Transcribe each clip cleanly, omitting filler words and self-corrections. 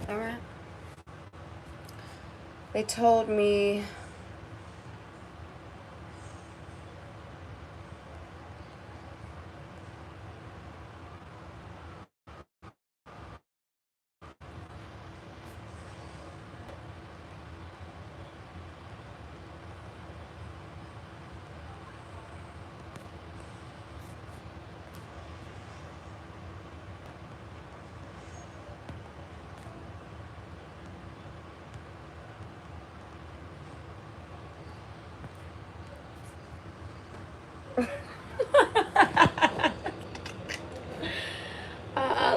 Alright. They told me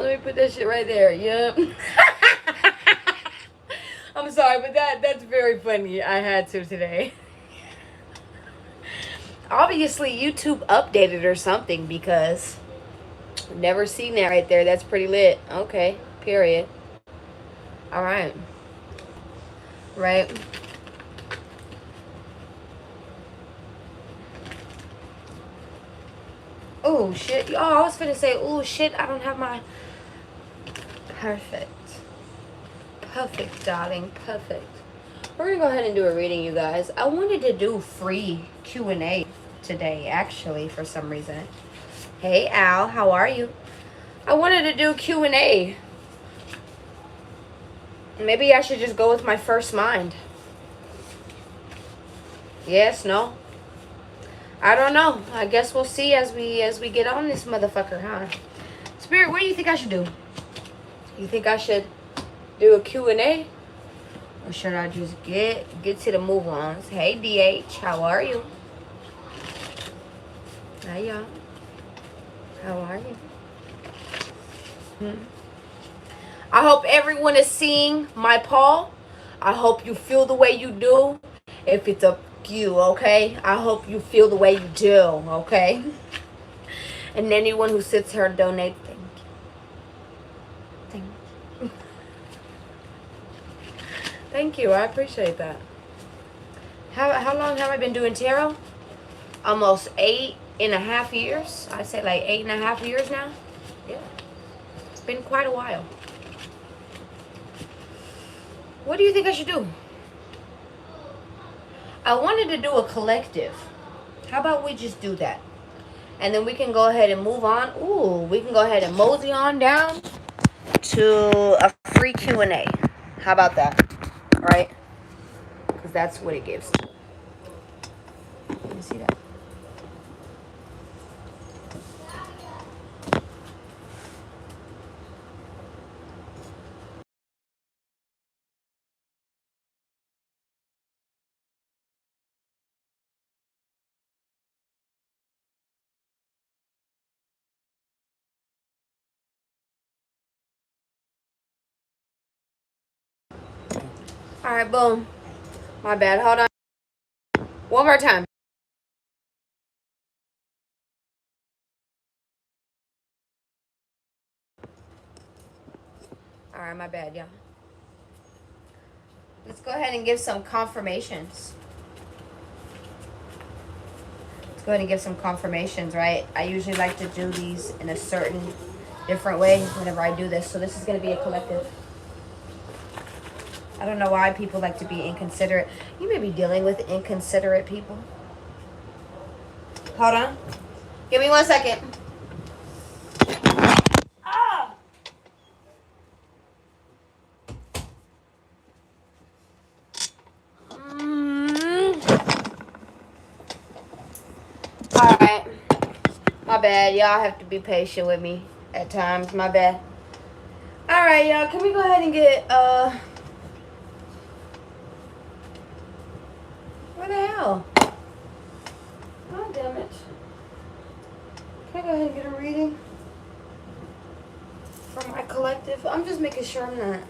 let me put that shit right there. Yep. I'm sorry, but that's very funny. I had to today. Obviously, YouTube updated or something because never seen that right there. That's pretty lit. Okay. Period. All right. Right. Oh shit. Oh, I was finna say, oh shit, I don't have my perfect. Perfect, darling. Perfect. We're gonna go ahead and do a reading, you guys. I wanted to do free Q&A today, actually, for some reason. Hey Al, how are you? I wanted to do Q&A. Maybe I should just go with my first mind. Yes, no? I don't know. I guess we'll see as we get on this motherfucker, huh? Spirit, what do you think I should do? You think I should do a Q&A? Or should I just get to the move-ons? Hey DH, how are you? Hey y'all. How are you? I hope everyone is seeing my paw. I hope you feel the way you do. If it's up to you, okay? I hope you feel the way you do, okay? And anyone who sits here and donate, thank you. Thank you. Thank you. I appreciate that. How long have I been doing tarot? Almost 8.5 years. I'd say like 8.5 years now. Yeah. It's been quite a while. What do you think I should do? I wanted to do a collective. How about we just do that? And then we can go ahead and move on. Ooh, we can go ahead and mosey on down to a free Q&A. How about that? Right? Because that's what it gives. Let me see that. All right, boom. My bad. Hold on. One more time. All right, my bad, y'all. Let's go ahead and give some confirmations. Let's go ahead and give some confirmations, right? I usually like to do these in a certain different way whenever I do this. So this is going to be a collective. I don't know why people like to be inconsiderate. You may be dealing with inconsiderate people. Hold on. Give me 1 second. Ah! All right. My bad. Y'all have to be patient with me at times. My bad. All right, y'all. Can we go ahead and get where the hell? Oh damn it. Can I go ahead and get a reading for my collective? I'm just making sure I'm not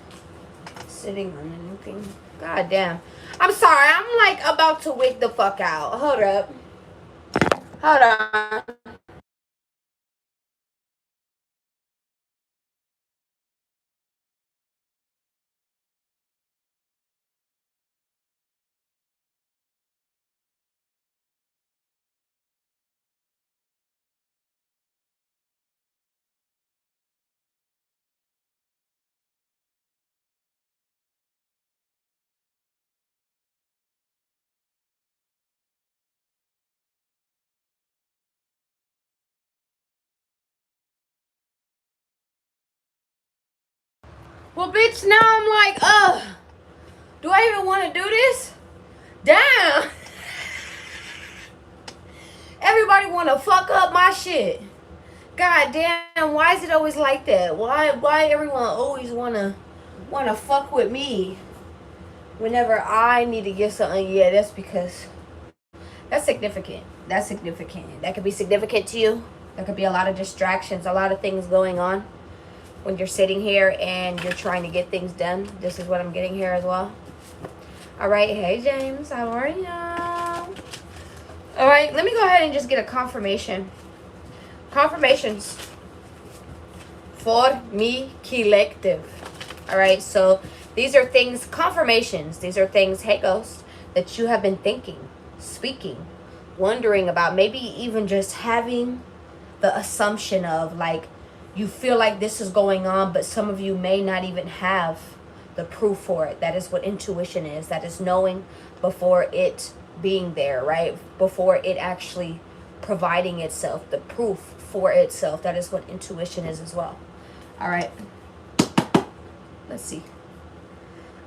sitting on anything. God damn. I'm sorry. I'm like about to wake the fuck out. Hold up. Hold on. Well, bitch, now I'm like, do I even want to do this? Damn. Everybody want to fuck up my shit. God damn, why is it always like that? Why everyone always wanna fuck with me whenever I need to get something? Yeah, that's because that's significant. That's significant. That could be significant to you. There could be a lot of distractions, a lot of things going on when you're sitting here and you're trying to get things done. This is what I'm getting here as well. All right, hey James, how are you? All right, let me go ahead and just get a confirmation. Confirmations for me collective. All right, so these are things, confirmations. These are things, hey ghost, that you have been thinking, speaking, wondering about, maybe even just having the assumption of, like, you feel like this is going on, but some of you may not even have the proof for it. That is what intuition is. That is knowing before it being there, right? Before it actually providing itself, the proof for itself. That is what intuition is as well. All right. Let's see.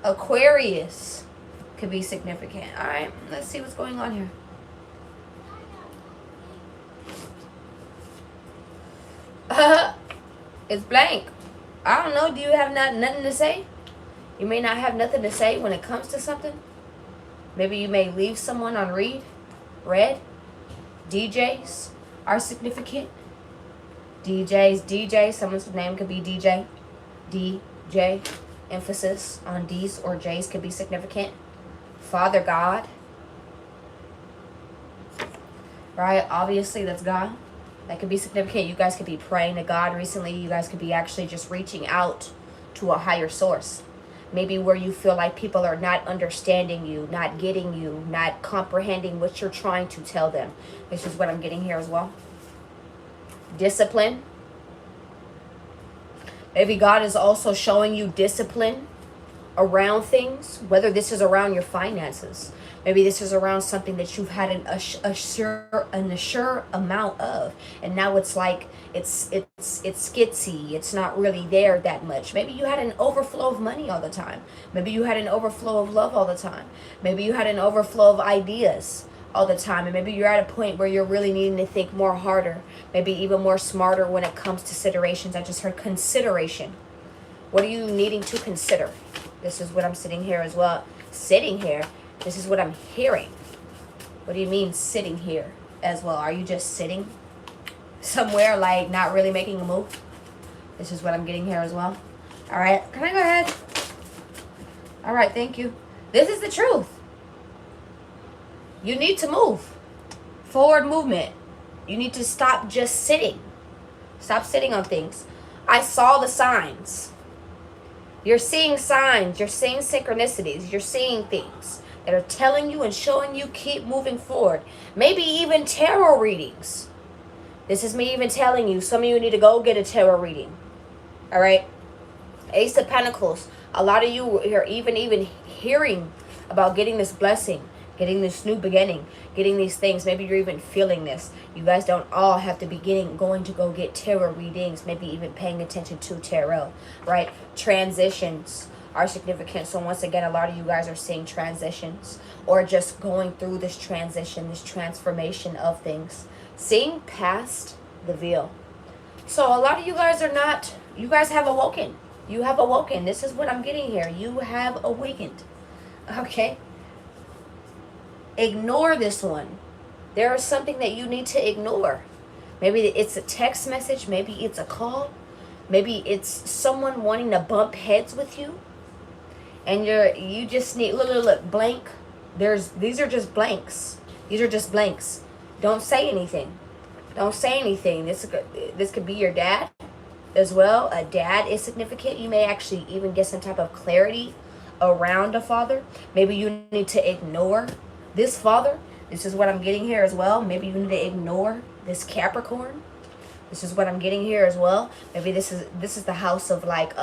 Aquarius could be significant. All right. Let's see what's going on here. It's blank. I don't know. Do you have nothing to say? You may not have nothing to say when it comes to something. Maybe you may leave someone on read. DJs are significant. DJ, someone's name could be DJ. DJ, emphasis on D's or J's could be significant. Father God. Right, obviously that's God. That could be significant. You guys could be praying to God recently. You guys could be actually just reaching out to a higher source. Maybe where you feel like people are not understanding you, not getting you, not comprehending what you're trying to tell them. This is what I'm getting here as well. Discipline. Maybe God is also showing you discipline around things, whether this is around your finances. Maybe this is around something that you've had an assured amount of, and now it's like it's skitsy. It's not really there that much. Maybe you had an overflow of money all the time. Maybe you had an overflow of love all the time. Maybe you had an overflow of ideas all the time, and maybe you're at a point where you're really needing to think more harder, maybe even more smarter when it comes to considerations. I just heard consideration. What are you needing to consider? This is what I'm sitting here as well. Sitting here. This is what I'm hearing. What do you mean sitting here as well? Are you just sitting somewhere, like not really making a move? This is what I'm getting here as well. All right. Can I go ahead? All right. Thank you. This is the truth. You need to move. Forward movement. You need to stop just sitting. Stop sitting on things. I saw the signs. You're seeing signs. You're seeing synchronicities. You're seeing things that are telling you and showing you keep moving forward. Maybe even tarot readings. This is me even telling you, some of you need to go get a tarot reading. All right? Ace of Pentacles. A lot of you are even hearing about getting this blessing, getting this new beginning, getting these things. Maybe you're even feeling this. You guys don't all have to be going to go get tarot readings, maybe even paying attention to tarot, right? Transitions are significant. So once again, a lot of you guys are seeing transitions or just going through this transition, this transformation of things, seeing past the veil. So a lot of you guys are not, you guys have awoken. You have awoken. This is what I'm getting here. You have awakened. Okay? Ignore this one. There is something that you need to ignore. Maybe it's a text message. Maybe it's a call. Maybe it's someone wanting to bump heads with you. And you just need, look, blank. These are just blanks. These are just blanks. Don't say anything. Don't say anything. This could be your dad as well. A dad is significant. You may actually even get some type of clarity around a father. Maybe you need to ignore this father. This is what I'm getting here as well. Maybe you need to ignore this Capricorn. This is what I'm getting here as well. Maybe this is the house of like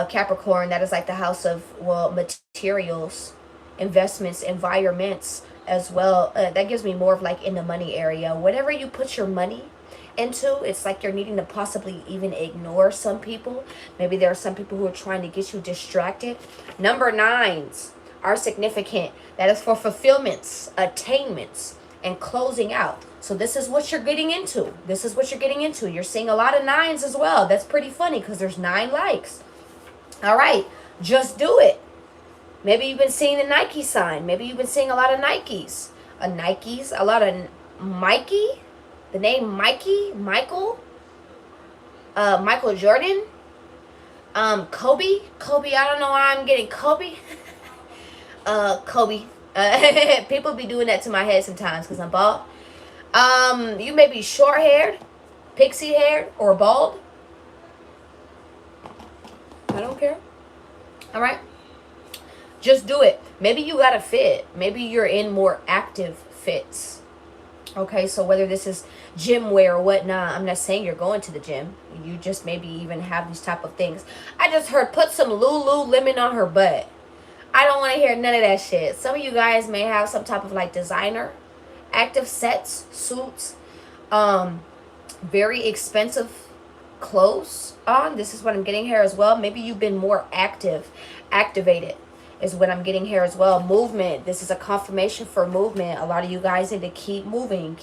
Capricorn. That is like the house of, well, materials, investments, environments as well. That gives me more of like in the money area. Whatever you put your money into. It's like you're needing to possibly even ignore some people. Maybe there are some people who are trying to get you distracted. Number 9s are significant. That is for fulfillments, attainments, and closing out. So this is what you're getting into. This is what you're getting into. You're seeing a lot of 9s as well. That's pretty funny because there's 9 likes. All right, just do it. Maybe you've been seeing the Nike sign. Maybe you've been seeing a lot of Nikes. A lot of Mikey. The name Mikey, Michael. Michael Jordan. Kobe. I don't know why I'm getting Kobe. Kobe. People be doing that to my head sometimes because I'm bald. You may be short-haired, pixie-haired, or bald. I don't care. All right. Just do it. Maybe you got a fit. Maybe you're in more active fits. Okay, so whether this is gym wear or whatnot, I'm not saying you're going to the gym. You just maybe even have these type of things. I just heard put some Lululemon on her butt. I don't want to hear none of that shit. Some of you guys may have some type of like designer active sets, suits, very expensive clothes on. This is what I'm getting here as well. Maybe you've been more activated is what I'm getting here as well. Movement. This is a confirmation for movement. A lot of you guys need to keep moving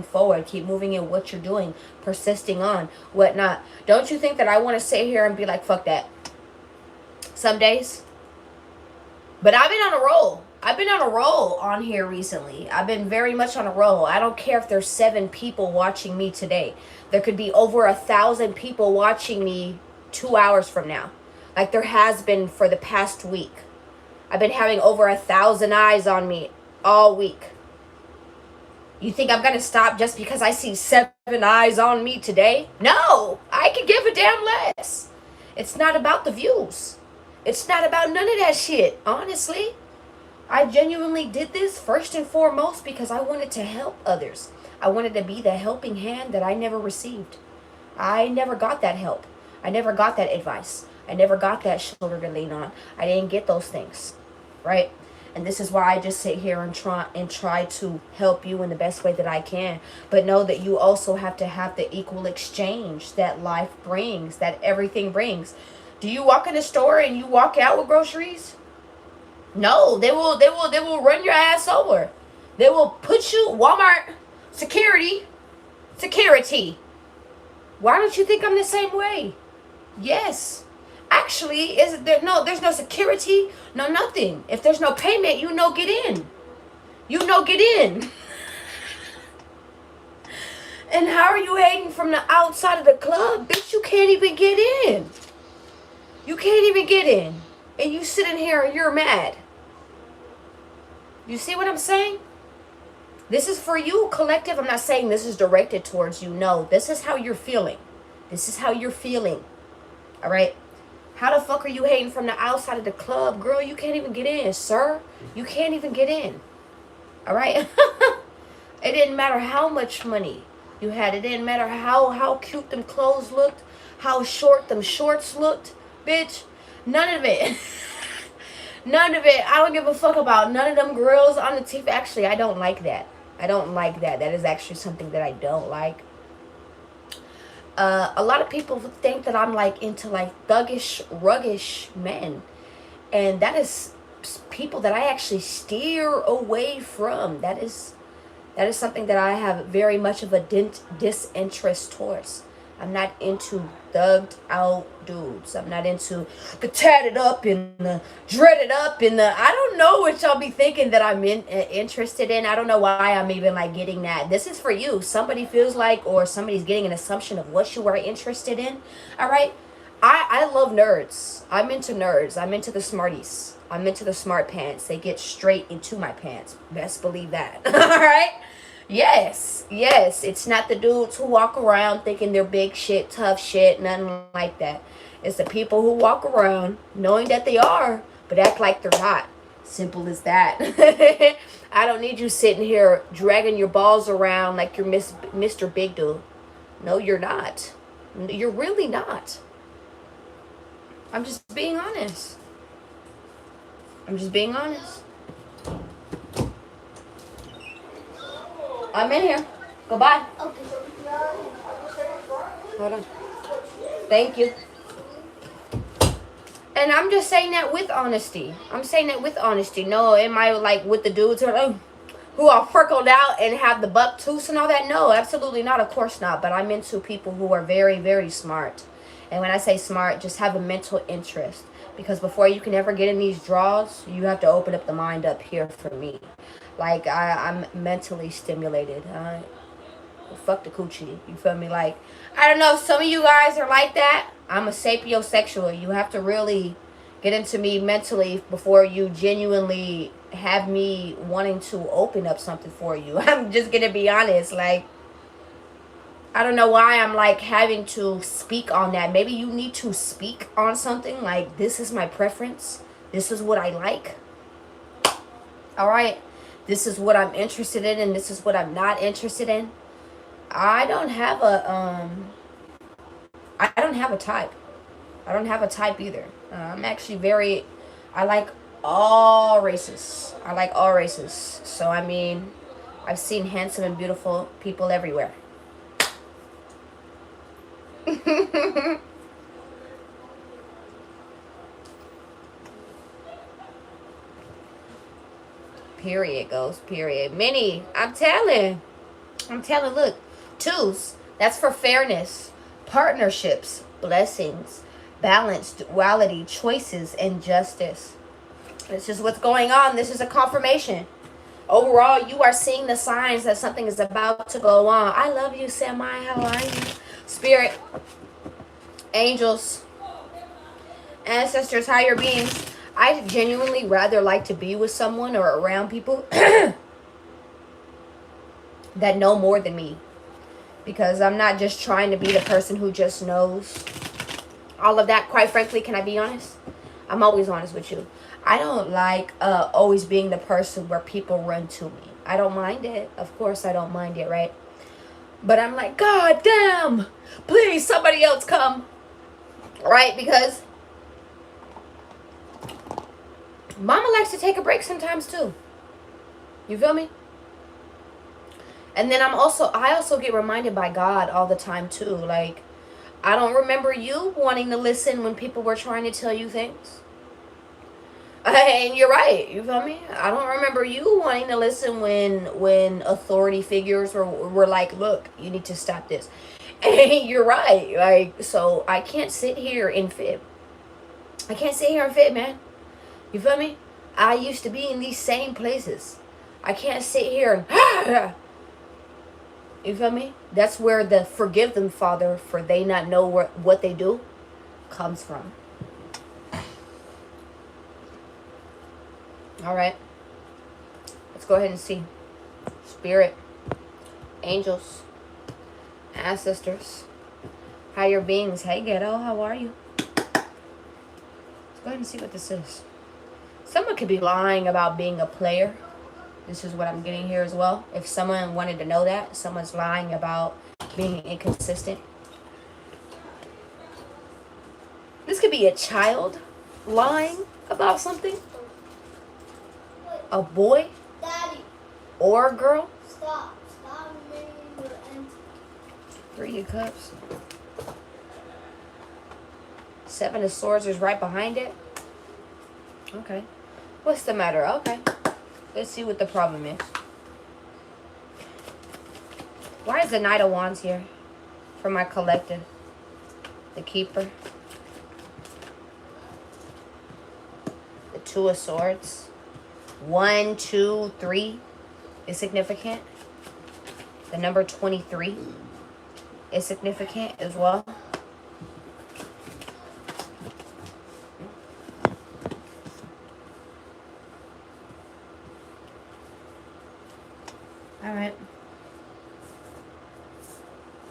forward, keep moving in what you're doing, persisting on, whatnot. Don't you think that I want to sit here and be like, fuck that some days? But I've been on a roll. I've been on a roll on here recently. I've been very much on a roll. I don't care if there's 7 people watching me today. There could be over 1,000 people watching me 2 hours from now. Like there has been for the past week. I've been having over 1,000 eyes on me all week. You think I'm going to stop just because I see 7 eyes on me today? No, I could give a damn less. It's not about the views. It's not about none of that shit, honestly. I genuinely did this first and foremost because I wanted to help others. I wanted to be the helping hand that I never received. I never got that help. I never got that advice. I never got that shoulder to lean on. I didn't get those things, right? And this is why I just sit here and try to help you in the best way that I can. But know that you also have to have the equal exchange that life brings, that everything brings. Do you walk in the store and you walk out with groceries? No, they will run your ass over. They will put you, Walmart, security. Why don't you think I'm the same way? Yes. Actually, there's no security, no nothing. If there's no payment, you no get in. Get in. And how are you hating from the outside of the club? Bitch, you can't even get in. You can't even get in. And you sitting here and you're mad. You see what I'm saying? This is for you, collective. I'm not saying this is directed towards you. No, this is how you're feeling. This is how you're feeling. All right? How the fuck are you hating from the outside of the club? Girl, you can't even get in. Sir, you can't even get in. All right? It didn't matter how much money you had. It didn't matter how cute them clothes looked, how short them shorts looked. Bitch, none of it. None of it. I don't give a fuck about none of them girls on the TV. Actually, I don't like that. I don't like that. That is actually something that I don't like. A lot of people think that I'm like into like thuggish, ruggish men. And that is people that I actually steer away from. That is something that I have very much of a disinterest towards. I'm not into thugged out dudes. I'm not into the tatted up and the dreaded up and the, I don't know what y'all be thinking that I'm interested in. I don't know why I'm even like getting that. This is for you. Somebody feels like, or somebody's getting an assumption of what you are interested in. All right. I love nerds. I'm into nerds. I'm into the smarties. I'm into the smart pants. They get straight into my pants. Best believe that. All right. Yes, it's not the dudes who walk around thinking they're big shit, tough shit, nothing like that. It's the people who walk around knowing that they are, but act like they're not. Simple as that. I don't need you sitting here dragging your balls around like you're Mr. Big Dude. No, you're not. You're really not. I'm just being honest. I'm in here. Goodbye. Okay. Hold on. Thank you. And I'm just saying that with honesty. I'm saying that with honesty. No, am I like with the dudes who are freckled out and have the buck tooth and all that? No, absolutely not. Of course not. But I'm into people who are very, very smart. And when I say smart, just have a mental interest. Because before you can ever get in these draws, you have to open up the mind up here for me. Like, I'm mentally stimulated. Fuck the coochie. You feel me? Like, I don't know. Some of you guys are like that. I'm a sapiosexual. You have to really get into me mentally before you genuinely have me wanting to open up something for you. I'm just going to be honest. Like, I don't know why I'm like having to speak on that. Maybe you need to speak on something like, this is my preference. This is what I like. All right. This is what I'm interested in and this is what I'm not interested in. I don't have a type. I don't have a type either. I'm actually I like all races. I like all races. So, I mean, I've seen handsome and beautiful people everywhere. Period goes, period. Minnie, I'm telling, look. Twos, that's for fairness, partnerships, blessings, balance, duality, choices, and justice. This is what's going on. This is a confirmation. Overall, you are seeing the signs that something is about to go on. I love you, Samai. How are you? Spirit, angels, ancestors, higher beings. I genuinely rather like to be with someone or around people that know more than me. Because I'm not just trying to be the person who just knows all of that. Quite frankly, can I be honest? I'm always honest with you. I don't like always being the person where people run to me. I don't mind it. Of course I don't mind it, right? But I'm like, God damn, please somebody else come. Right? Because mama likes to take a break sometimes too. You feel me? And then I also get reminded by God all the time too. Like, I don't remember you wanting to listen when people were trying to tell you things. And you're right. You feel me? I don't remember you wanting to listen when authority figures were like, look, you need to stop this. And you're right. Like, so I can't sit here and fib. I can't sit here and fib, man. You feel me? I used to be in these same places. I can't sit here and you feel me? That's where the forgive them, Father, for they not know what they do comes from. All right. Let's go ahead and see. Spirit, angels, ancestors, higher beings. Hey, Ghetto, how are you? Let's go ahead and see what this is. Someone could be lying about being a player. This is what I'm getting here as well. If someone wanted to know that, someone's lying about being inconsistent. This could be a child lying about something. A boy. Daddy. Or a girl. Stop making your empty. 3 of Cups. 7 of Swords is right behind it. Okay. What's the matter? Okay. Let's see what the problem is. Why is the Knight of Wands here? For my collective. The Keeper. The 2 of Swords. 1, 2, 3 is significant. The number 23 is significant as well. All right.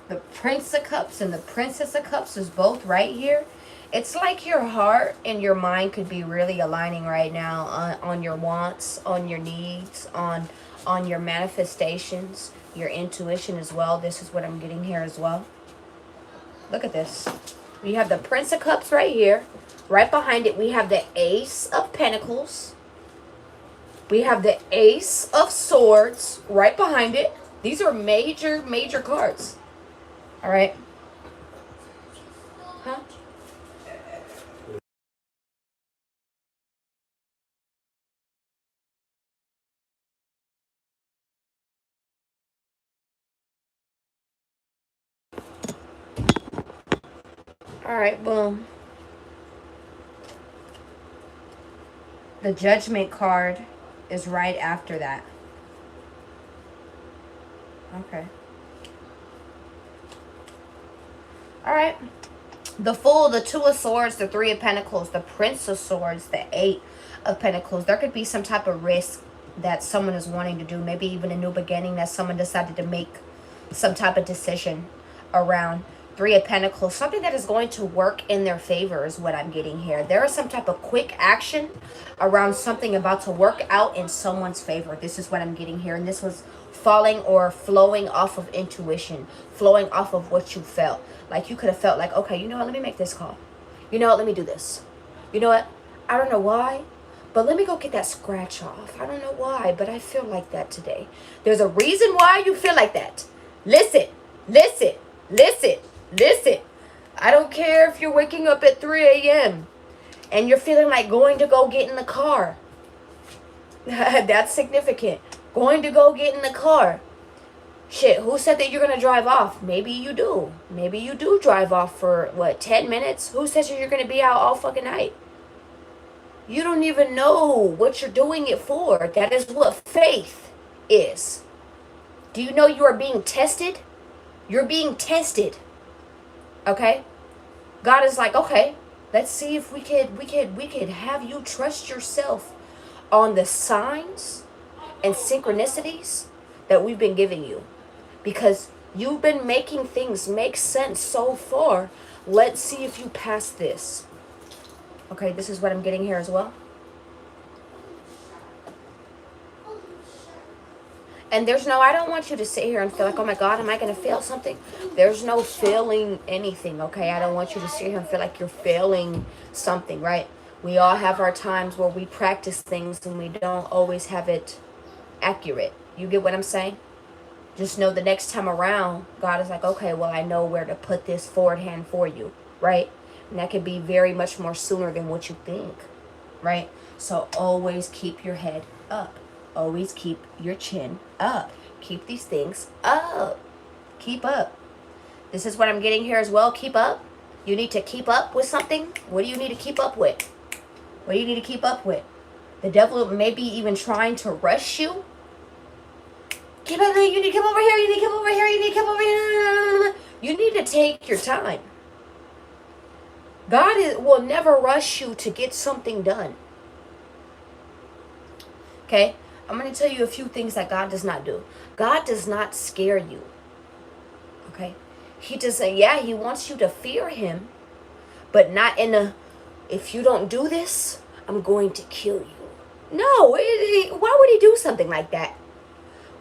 The Prince of Cups and the Princess of Cups is both right here. It's like your heart and your mind could be really aligning right now on your wants, on your needs, on your manifestations, your intuition as well. This is what I'm getting here as well. Look at this. We have the Prince of Cups right here. Right behind it, we have the Ace of Pentacles. We have the Ace of Swords right behind it. These are major, major cards. All right. Huh? All right, boom. The Judgment card is right after that. Okay. All right. The Fool, the Two of Swords, the Three of Pentacles, the Prince of Swords, the Eight of Pentacles. There could be some type of risk that someone is wanting to do. Maybe even a new beginning that someone decided to make some type of decision around. Three of Pentacles, something that is going to work in their favor is what I'm getting here. There is some type of quick action around something about to work out in someone's favor. This is what I'm getting here. And this was falling or flowing off of intuition, flowing off of what you felt. Like you could have felt like, okay, you know what, let me make this call. You know what, let me do this. You know what, I don't know why, but let me go get that scratch off. I don't know why, but I feel like that today. There's a reason why you feel like that. Listen, listen, listen, listen. I don't care if you're waking up at 3 a.m. and you're feeling like going to go get in the car. That's significant. Going to go get in the car. Shit, who said that you're going to drive off? Maybe you do. Maybe you do drive off for, 10 minutes? Who says you're going to be out all fucking night? You don't even know what you're doing it for. That is what faith is. Do you know you are being tested? You're being tested. Okay? God is like, okay, let's see if we could have you trust yourself on the signs and synchronicities that we've been giving you. Because you've been making things make sense so far. Let's see if you pass this. Okay, this is what I'm getting here as well. And there's no, I don't want you to sit here and feel like, oh my God, am I going to fail something? There's no failing anything, okay? I don't want you to sit here and feel like you're failing something, right? We all have our times where we practice things and we don't always have it accurate. You get what I'm saying? Just know the next time around, God is like, okay, well, I know where to put this forward hand for you, right? And that could be very much more sooner than what you think, right? So always keep your head up. Always keep your chin up. Keep these things up. Keep up. This is what I'm getting here as well. Keep up. You need to keep up with something. What do you need to keep up with? What do you need to keep up with? The devil may be even trying to rush you. Keep up, you need to come over here, you need to come over here, you need to come over here. You need to take your time. God will never rush you to get something done. Okay? I'm going to tell you a few things that God does not do. God does not scare you. Okay? He doesn't, yeah, he wants you to fear him, but not in a, if you don't do this, I'm going to kill you. No, why would he do something like that?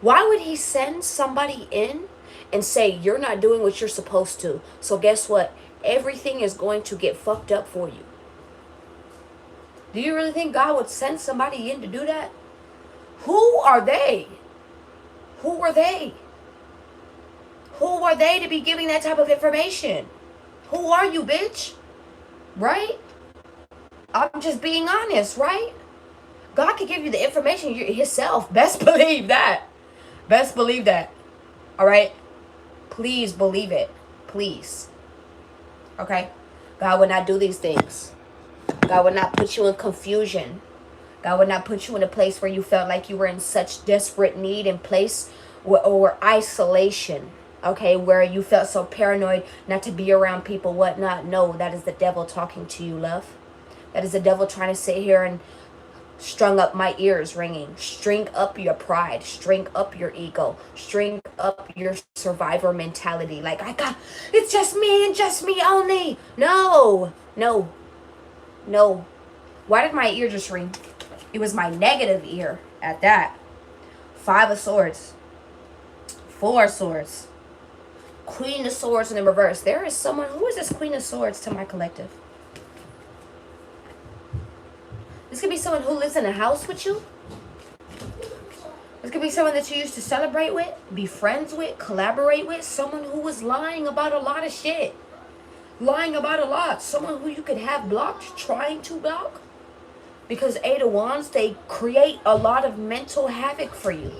Why would he send somebody in and say, you're not doing what you're supposed to? So guess what? Everything is going to get fucked up for you. Do you really think God would send somebody in to do that? Who are they? Who are they? Who are they to be giving that type of information? Who are you, bitch? Right? I'm just being honest, right? God could give you the information himself. Best believe that. Best believe that. All right? Please believe it. Please. Okay? God would not do these things. God would not put you in confusion. God would not put you in a place where you felt like you were in such desperate need and place or isolation. Okay? Where you felt so paranoid not to be around people, whatnot. No, that is the devil talking to you, love. That is the devil trying to sit here and strung up my ears ringing. String up your pride. String up your ego. String up your survivor mentality. Like, it's just me and just me only. No. No. No. Why did my ear just ring? It was my negative ear at that. 5 of Swords. 4 of Swords. Queen of Swords in the reverse. There is someone. Who is this Queen of Swords to my collective? This could be someone who lives in a house with you. This could be someone that you used to celebrate with, be friends with, collaborate with. Someone who was lying about a lot of shit. Lying about a lot. Someone who you could have blocked, trying to block. Because Eight of Wands, they create a lot of mental havoc for you.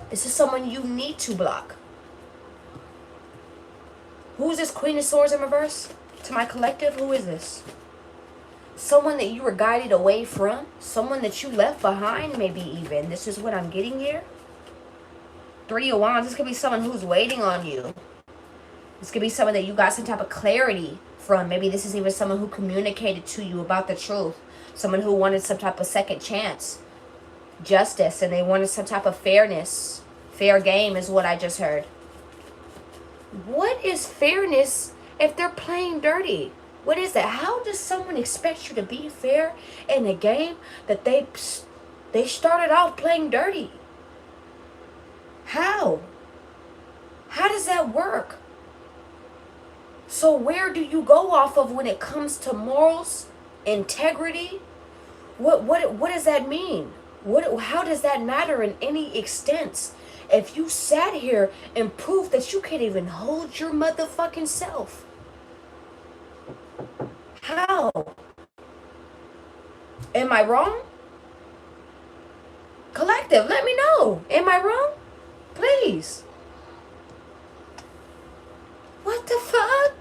This is someone you need to block. Who is this Queen of Swords in reverse? To my collective, who is this? Someone that you were guided away from. Someone that you left behind, maybe even. This is what I'm getting here. Three of Wands. This could be someone who's waiting on you. This could be someone that you got some type of clarity from. Maybe this is even someone who communicated to you about the truth. Someone who wanted some type of second chance. Justice. And they wanted some type of fairness. Fair game is what I just heard. What is fairness if they're playing dirty? What is that? How does someone expect you to be fair in a game that they started off playing dirty? How? How does that work? So where do you go off of when it comes to morals, integrity? What does that mean? How does that matter in any extent? If you sat here and proved that you can't even hold your motherfucking self. How? Am I wrong? Collective, let me know. Am I wrong? Please. What the fuck?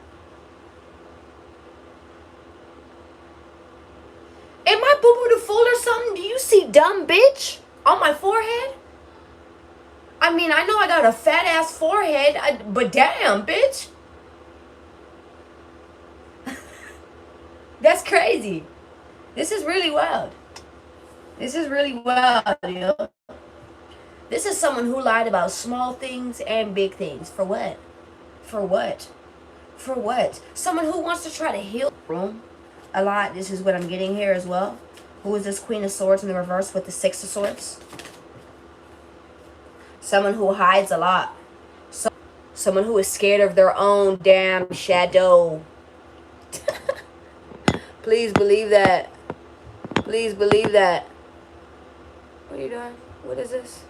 Am I boo-boo the fool or something? Do you see dumb bitch on my forehead? I mean, I know I got a fat ass forehead, but damn, bitch. That's crazy. This is really wild. This is really wild, yo. This is someone who lied about small things and big things. For what? For what? For what? Someone who wants to try to heal the room a lot. This is what I'm getting here as well. Who is this Queen of Swords in the reverse with the Six of Swords? Someone who hides a lot. Someone who is scared of their own damn shadow. Please believe that. Please believe that. What are you doing? What is this?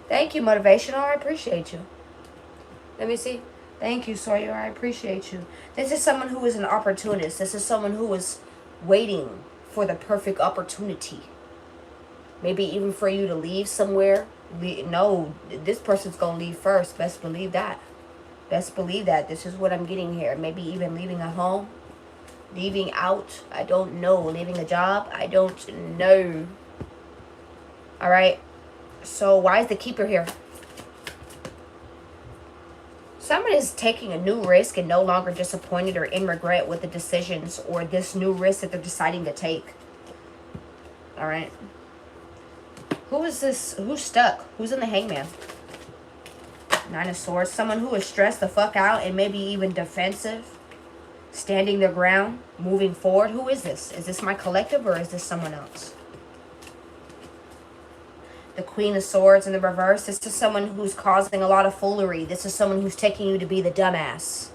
Thank you, Motivational. I appreciate you. Let me see. Thank you, Sawyer. I appreciate you. This is someone who is an opportunist. This is someone who is waiting for the perfect opportunity. Maybe even for you to leave somewhere. No, this person's going to leave first. Best believe that. Best believe that. This is what I'm getting here. Maybe even leaving a home. Leaving out. I don't know. Leaving a job. I don't know. Alright. So why is the Keeper here? Someone is taking a new risk and no longer disappointed or in regret with the decisions or this new risk that they're deciding to take. Alright. Who is this? Who's stuck? Who's in the Hangman? Nine of Swords. Someone who is stressed the fuck out and maybe even defensive. Standing their ground. Moving forward. Who is this? Is this my collective or is this someone else? The Queen of Swords in the reverse. This is someone who's causing a lot of foolery. This is someone who's taking you to be the dumbass.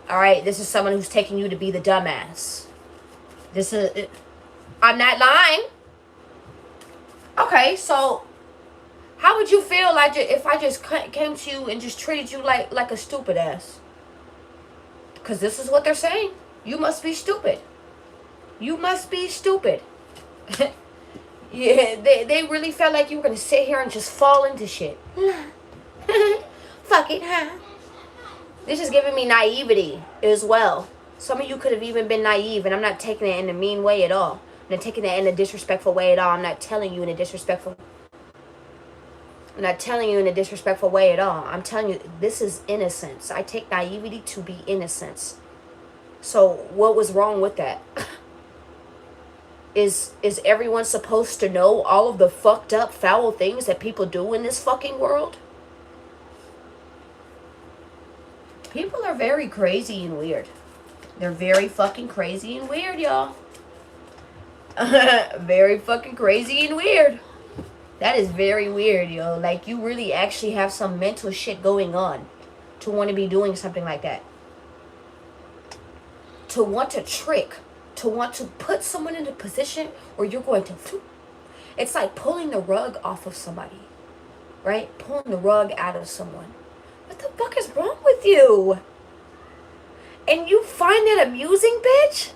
Alright, this is someone who's taking you to be the dumbass. This is... I'm not lying. Okay, so... how would you feel like if I just came to you and just treated you like a stupid ass? Because this is what they're saying. You must be stupid. You must be stupid. Yeah, they really felt like you were going to sit here and just fall into shit. Fuck it, huh? This is giving me naivety as well. Some of you could have even been naive, and I'm not taking it in a mean way at all. I'm not taking it in a disrespectful way at all. I'm not telling you in a disrespectful... I'm not telling you in a disrespectful way at all. I'm telling you, this is innocence. I take naivety to be innocence. So, what was wrong with that? Is everyone supposed to know all of the fucked up, foul things that people do in this fucking world? People are very crazy and weird. They're very fucking crazy and weird, y'all. Very fucking crazy and weird. That is very weird, yo. Like, you really actually have some mental shit going on to want to be doing something like that. To want to trick. To want to put someone in a position where you're going to... It's like pulling the rug off of somebody. Right? Pulling the rug out of someone. What the fuck is wrong with you? And you find that amusing, bitch?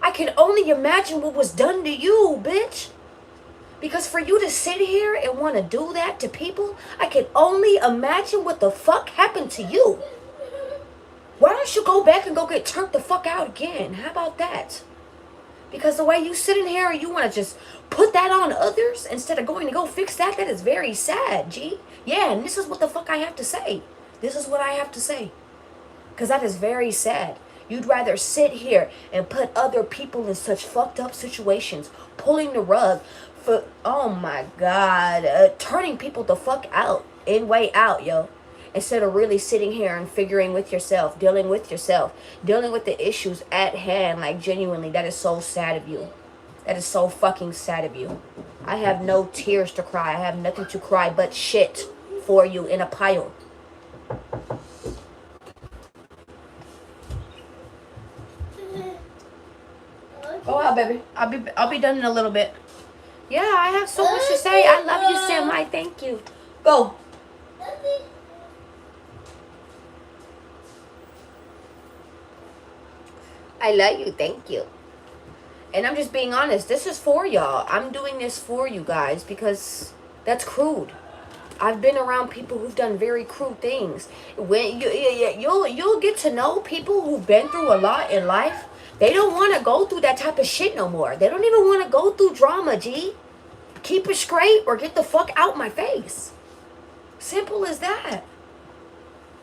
I can only imagine what was done to you, bitch. Because for you to sit here and want to do that to people, I can only imagine what the fuck happened to you. Why don't you go back and go get turned the fuck out again? How about that? Because the way you sit in here and you want to just put that on others instead of going to go fix that, that is very sad, G. Yeah, and this is what the fuck I have to say. This is what I have to say. Because that is very sad. You'd rather sit here and put other people in such fucked up situations, pulling the rug for, oh my God, turning people the fuck out, in way out, yo. Instead of really sitting here and figuring with yourself, dealing with the issues at hand, like genuinely, that is so sad of you. That is so fucking sad of you. I have no tears to cry. I have nothing to cry but shit for you in a pile. Go out, baby. I'll be done in a little bit. Yeah, I have so much to say. I love you, Sam. I thank you. Go. I love you. Thank you. And I'm just being honest. This is for y'all. I'm doing this for you guys because that's crude. I've been around people who've done very crude things. When you'll get to know people who've been through a lot in life. They don't want to go through that type of shit no more. They don't even want to go through drama, G. Keep it straight or get the fuck out my face. Simple as that.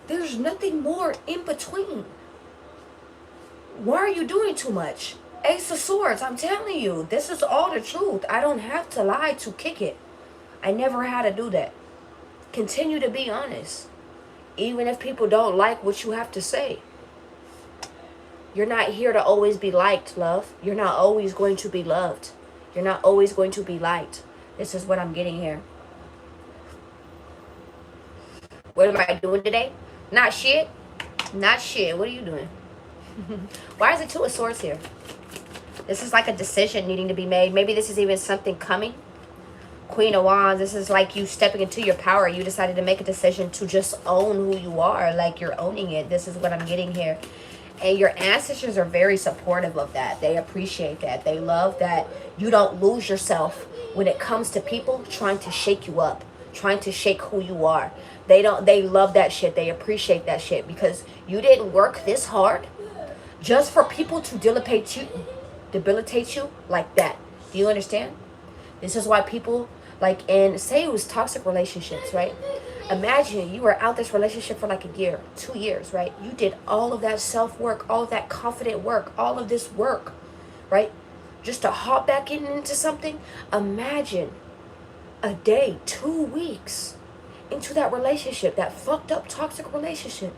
There's nothing more in between. Why are you doing too much? Ace of Swords, I'm telling you, this is all the truth. I don't have to lie to kick it. I never had to do that. Continue to be honest. Even if people don't like what you have to say. You're not here to always be liked, love. You're not always going to be loved. You're not always going to be liked. This is what I'm getting here. What am I doing today? Not shit. Not shit. What are you doing? Why is it Two of Swords here? This is like a decision needing to be made. Maybe this is even something coming. Queen of Wands, this is like you stepping into your power. You decided to make a decision to just own who you are. Like you're owning it. This is what I'm getting here. And your ancestors are very supportive of that. They appreciate that. They love that you don't lose yourself when it comes to people trying to shake you up, trying to shake who you are. They love that shit. They appreciate that shit because you didn't work this hard just for people to debilitate you like that. Do you understand? This is why people, like in, say it was toxic relationships, right? Imagine you were out this relationship for like a year, 2 years, right? You did all of that self-work, all of that confident work, all of this work, right? Just to hop back into something. Imagine a day, 2 weeks into that relationship, that fucked up toxic relationship.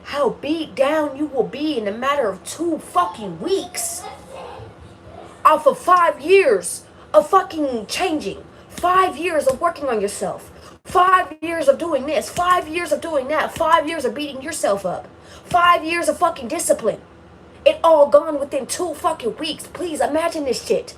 How beat down you will be in a matter of 2 fucking weeks. Off of 5 years of fucking changing. 5 years of working on yourself. 5 years of doing this. 5 years of doing that. 5 years of beating yourself up. 5 years of fucking discipline. It all gone within 2 fucking weeks. Please imagine this shit.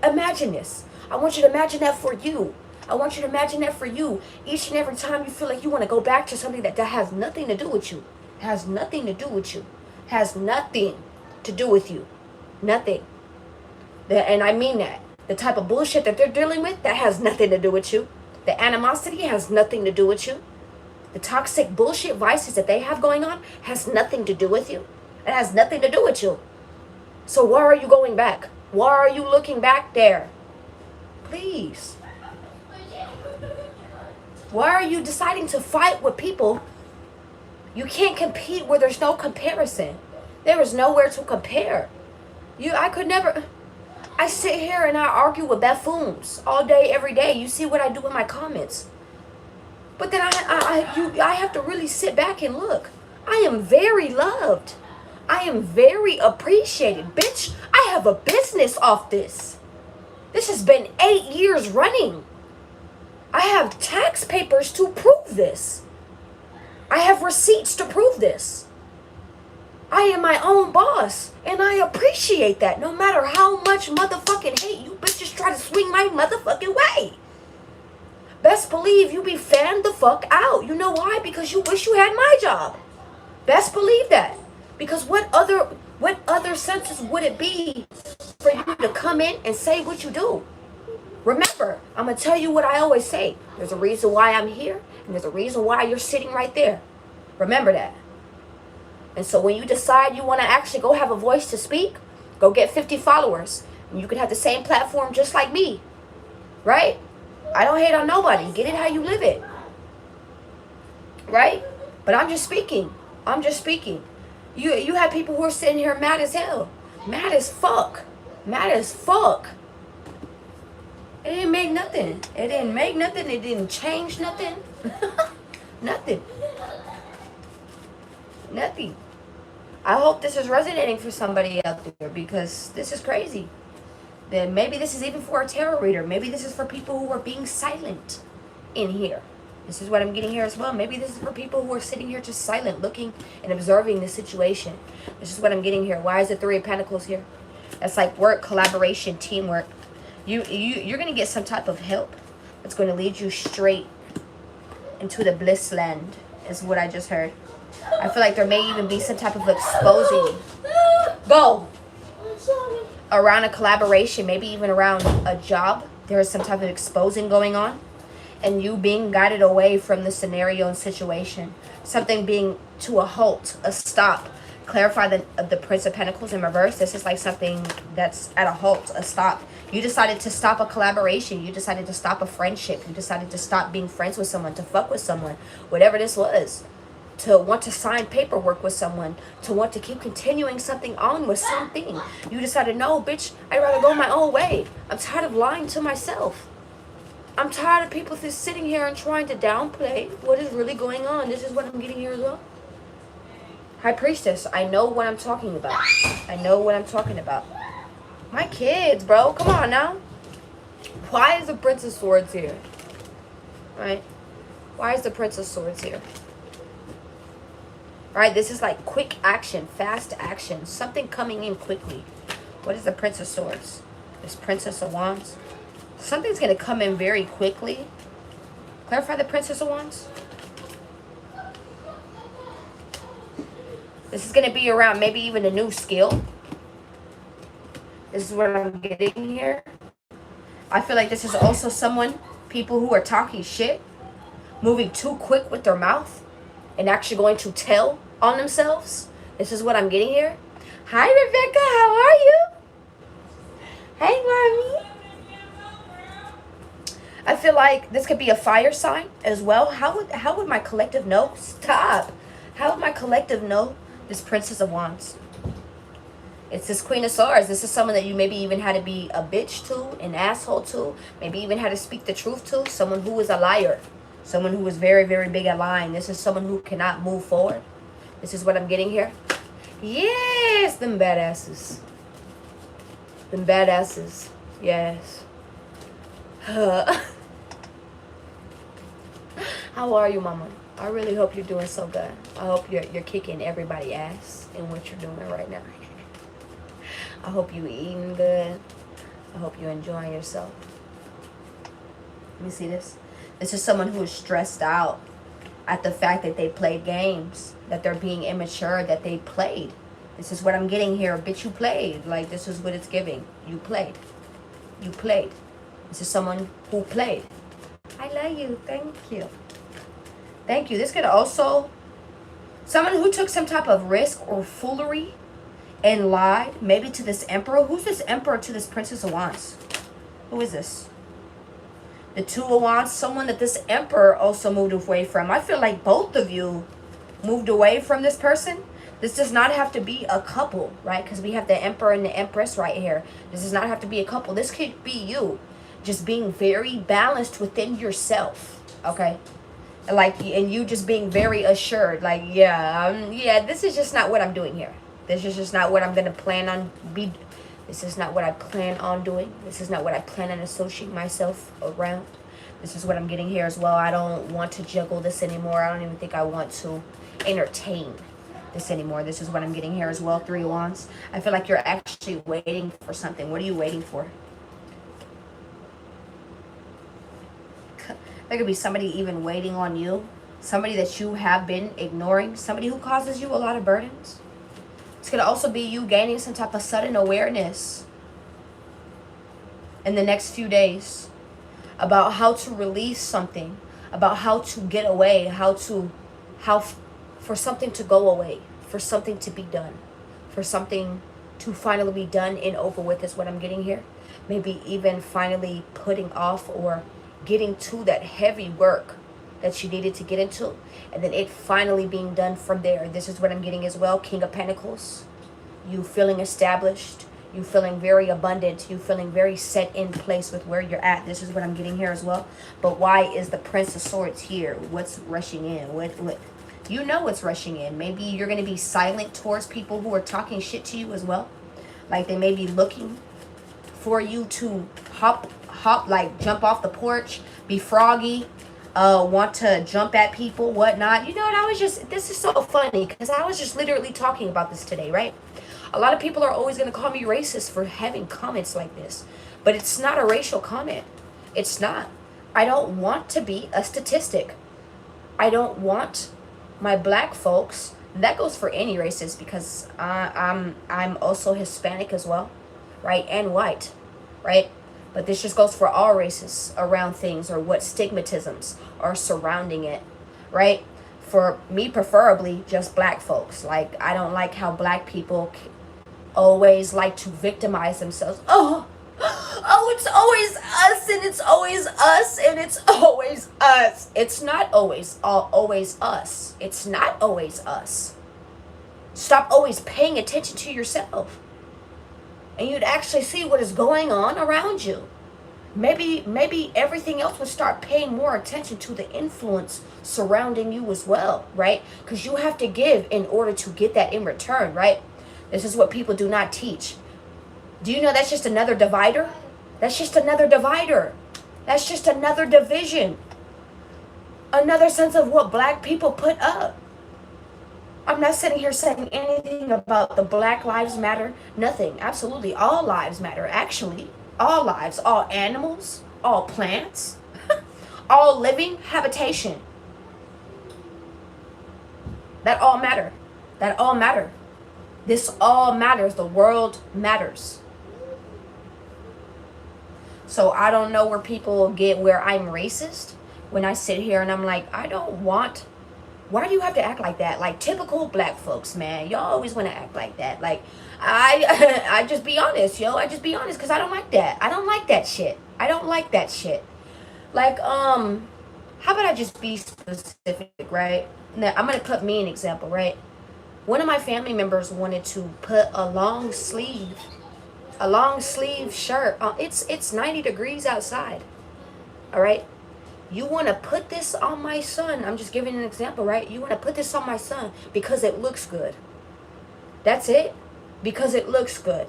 Imagine this. I want you to imagine that for you. I want you to imagine that for you. Each and every time you feel like you want to go back to something that has nothing to do with you. Has nothing to do with you. Has nothing to do with you. Nothing. And I mean that. The type of bullshit that they're dealing with, that has nothing to do with you. The animosity has nothing to do with you. The toxic bullshit vices that they have going on has nothing to do with you. It has nothing to do with you. So why are you going back? Why are you looking back there? Please. Why are you deciding to fight with people? You can't compete where there's no comparison. There is nowhere to compare. I could never... I sit here and I argue with buffoons all day, every day. You see what I do in my comments. But then I have to really sit back and look. I am very loved. I am very appreciated. Bitch, I have a business off this. This has been 8 years running. I have tax papers to prove this. I have receipts to prove this. I am my own boss, and I appreciate that no matter how much motherfucking hate you bitches try to swing my motherfucking way. best believe you be fanned the fuck out. You know why? Because you wish you had my job. Best believe that. Because what other senses would it be for you to come in and say what you do? Remember, I'm going to tell you what I always say. There's a reason why I'm here, and there's a reason why you're sitting right there. Remember that. And so when you decide you want to actually go have a voice to speak, go get 50 followers. And you can have the same platform just like me. Right? I don't hate on nobody. Get it how you live it. Right? But I'm just speaking. I'm just speaking. You have people who are sitting here mad as hell. Mad as fuck. Mad as fuck. It didn't make nothing. It didn't make nothing. It didn't change nothing. Nothing. Nothing. I hope this is resonating for somebody out there because this is crazy. Then maybe this is even for a tarot reader. Maybe this is for people who are being silent in here. This is what I'm getting here as well. Maybe this is for people who are sitting here just silent, looking and observing the situation. This is what I'm getting here. Why is the Three of Pentacles here? That's like work, collaboration, teamwork. You're going to get some type of help that's going to lead you straight into the bliss land, is what I just heard. I feel like there may even be some type of exposing. Go! Around a collaboration, maybe even around a job. There is some type of exposing going on. And you being guided away from the scenario and situation. Something being to a halt, a stop. Clarify the Prince of Pentacles in reverse. This is like something that's at a halt, a stop. You decided to stop a collaboration. You decided to stop a friendship. You decided to stop being friends with someone, to fuck with someone. Whatever this was. To want to sign paperwork with someone. To want to keep continuing something on with something. You decided, no, bitch, I'd rather go my own way. I'm tired of lying to myself. I'm tired of people just sitting here and trying to downplay what is really going on. This is what I'm getting here as well. High Priestess, I know what I'm talking about. I know what I'm talking about. My kids, bro. Come on now. Why is the Prince of Swords here? Right? Why is the Prince of Swords here? Right? This is like quick action, fast action. Something coming in quickly. What is the Prince of Swords? This Princess of Wands. Something's going to come in very quickly. Clarify the Princess of Wands. This is going to be around maybe even a new skill. This is what I'm getting here. I feel like this is also someone, people who are talking shit, moving too quick with their mouth, and actually going to tell on themselves. This is what I'm getting here. Hi, Rebecca. How are you? Hey, mommy. I feel like this could be a fire sign as well. How would my collective know? Stop. How would my collective know this Princess of Wands? It's this Queen of Swords. This is someone that you maybe even had to be a bitch to, an asshole to, maybe even had to speak the truth to. Someone who is a liar. Someone who is very, very big at lying. This is someone who cannot move forward. This is what I'm getting here. Yes, them badasses. Them badasses. Yes. How are you, mama? I really hope you're doing so good. I hope you're kicking everybody's ass in what you're doing right now. I hope you eating good. I hope you're enjoying yourself. Let me see this. This is someone who is stressed out at the fact that they played games, that they're being immature, that they played. This is what I'm getting here. Bitch, you played. Like, this is what it's giving. You played. You played. This is someone who played. I love you. Thank you. Thank you. This could also... someone who took some type of risk or foolery and lied. Maybe to this Emperor. Who's this Emperor to this Princess of Wands? Who is this? The Two of Wands. Someone that this Emperor also moved away from. I feel like both of you moved away from this person. This does not have to be a couple, right? Because we have the Emperor and the Empress right here. This does not have to be a couple. This could be you just being very balanced within yourself, okay? And you just being very assured, like, yeah, this is just not what I'm doing here. This is just not what I'm gonna plan on this is not what I plan on doing. This is not what I plan on associating myself around. This is what I'm getting here as well. I don't want to juggle this anymore. I don't even think I want to entertain this anymore. This is what I'm getting here as well. Three of Wands. I feel like you're actually waiting for something. What are you waiting for? There could be somebody even waiting on you. Somebody that you have been ignoring. Somebody who causes you a lot of burdens. It's going to also be you gaining some type of sudden awareness in the next few days about how to release something, about how to get away, for something to go away, for something to be done, for something to finally be done and over with is what I'm getting here. Maybe even finally putting off or getting to that heavy work that you needed to get into, and then it finally being done from there. This is what I'm getting as well. King of Pentacles. You feeling established. You feeling very abundant. You feeling very set in place with where you're at. This is what I'm getting here as well. But why is the Prince of Swords here? What's rushing in? What? You know what's rushing in. Maybe you're going to be silent towards people who are talking shit to you as well. Like they may be looking for you to hop, like jump off the porch, be froggy, want to jump at people, whatnot. You know what, this is so funny because I was just literally talking about this today, right? A lot of people are always going to call me racist for having comments like this, but it's not a racial comment. It's not. I don't want to be a statistic. I don't want my black folks, that goes for any races because I'm also Hispanic as well, right? And white, right? But this just goes for all races around things or what stigmatisms are surrounding it, right? For me, preferably just black folks. Like, I don't like how black people always like to victimize themselves. Oh, it's always us, and it's always us, and it's always us. It's not always us. It's not always us. Stop always paying attention to yourself, and you'd actually see what is going on around you. Maybe everything else would start paying more attention to the influence surrounding you as well, right? Because you have to give in order to get that in return, right? This is what people do not teach. Do you know that's just another divider? That's just another divider. That's just another division. Another sense of what black people put up. I'm not sitting here saying anything about the Black Lives Matter. Nothing. Absolutely. All lives matter. Actually, all lives, all animals, all plants, all living habitation. That all matter. That all matter. This all matters. The world matters. So I don't know where people get where I'm racist when I sit here and I'm like, I don't want. Why do you have to act like that? Like typical black folks, man. Y'all always want to act like that. Like I just be honest, yo. I just be honest because I don't like that. I don't like that shit. I don't like that shit. Like how about I just be specific, right? Now I'm gonna put me an example, right? One of my family members wanted to put a long sleeve shirt. It's 90 degrees outside. All right. You want to put this on my son. I'm just giving an example, right? You want to put this on my son because it looks good. That's it. Because it looks good.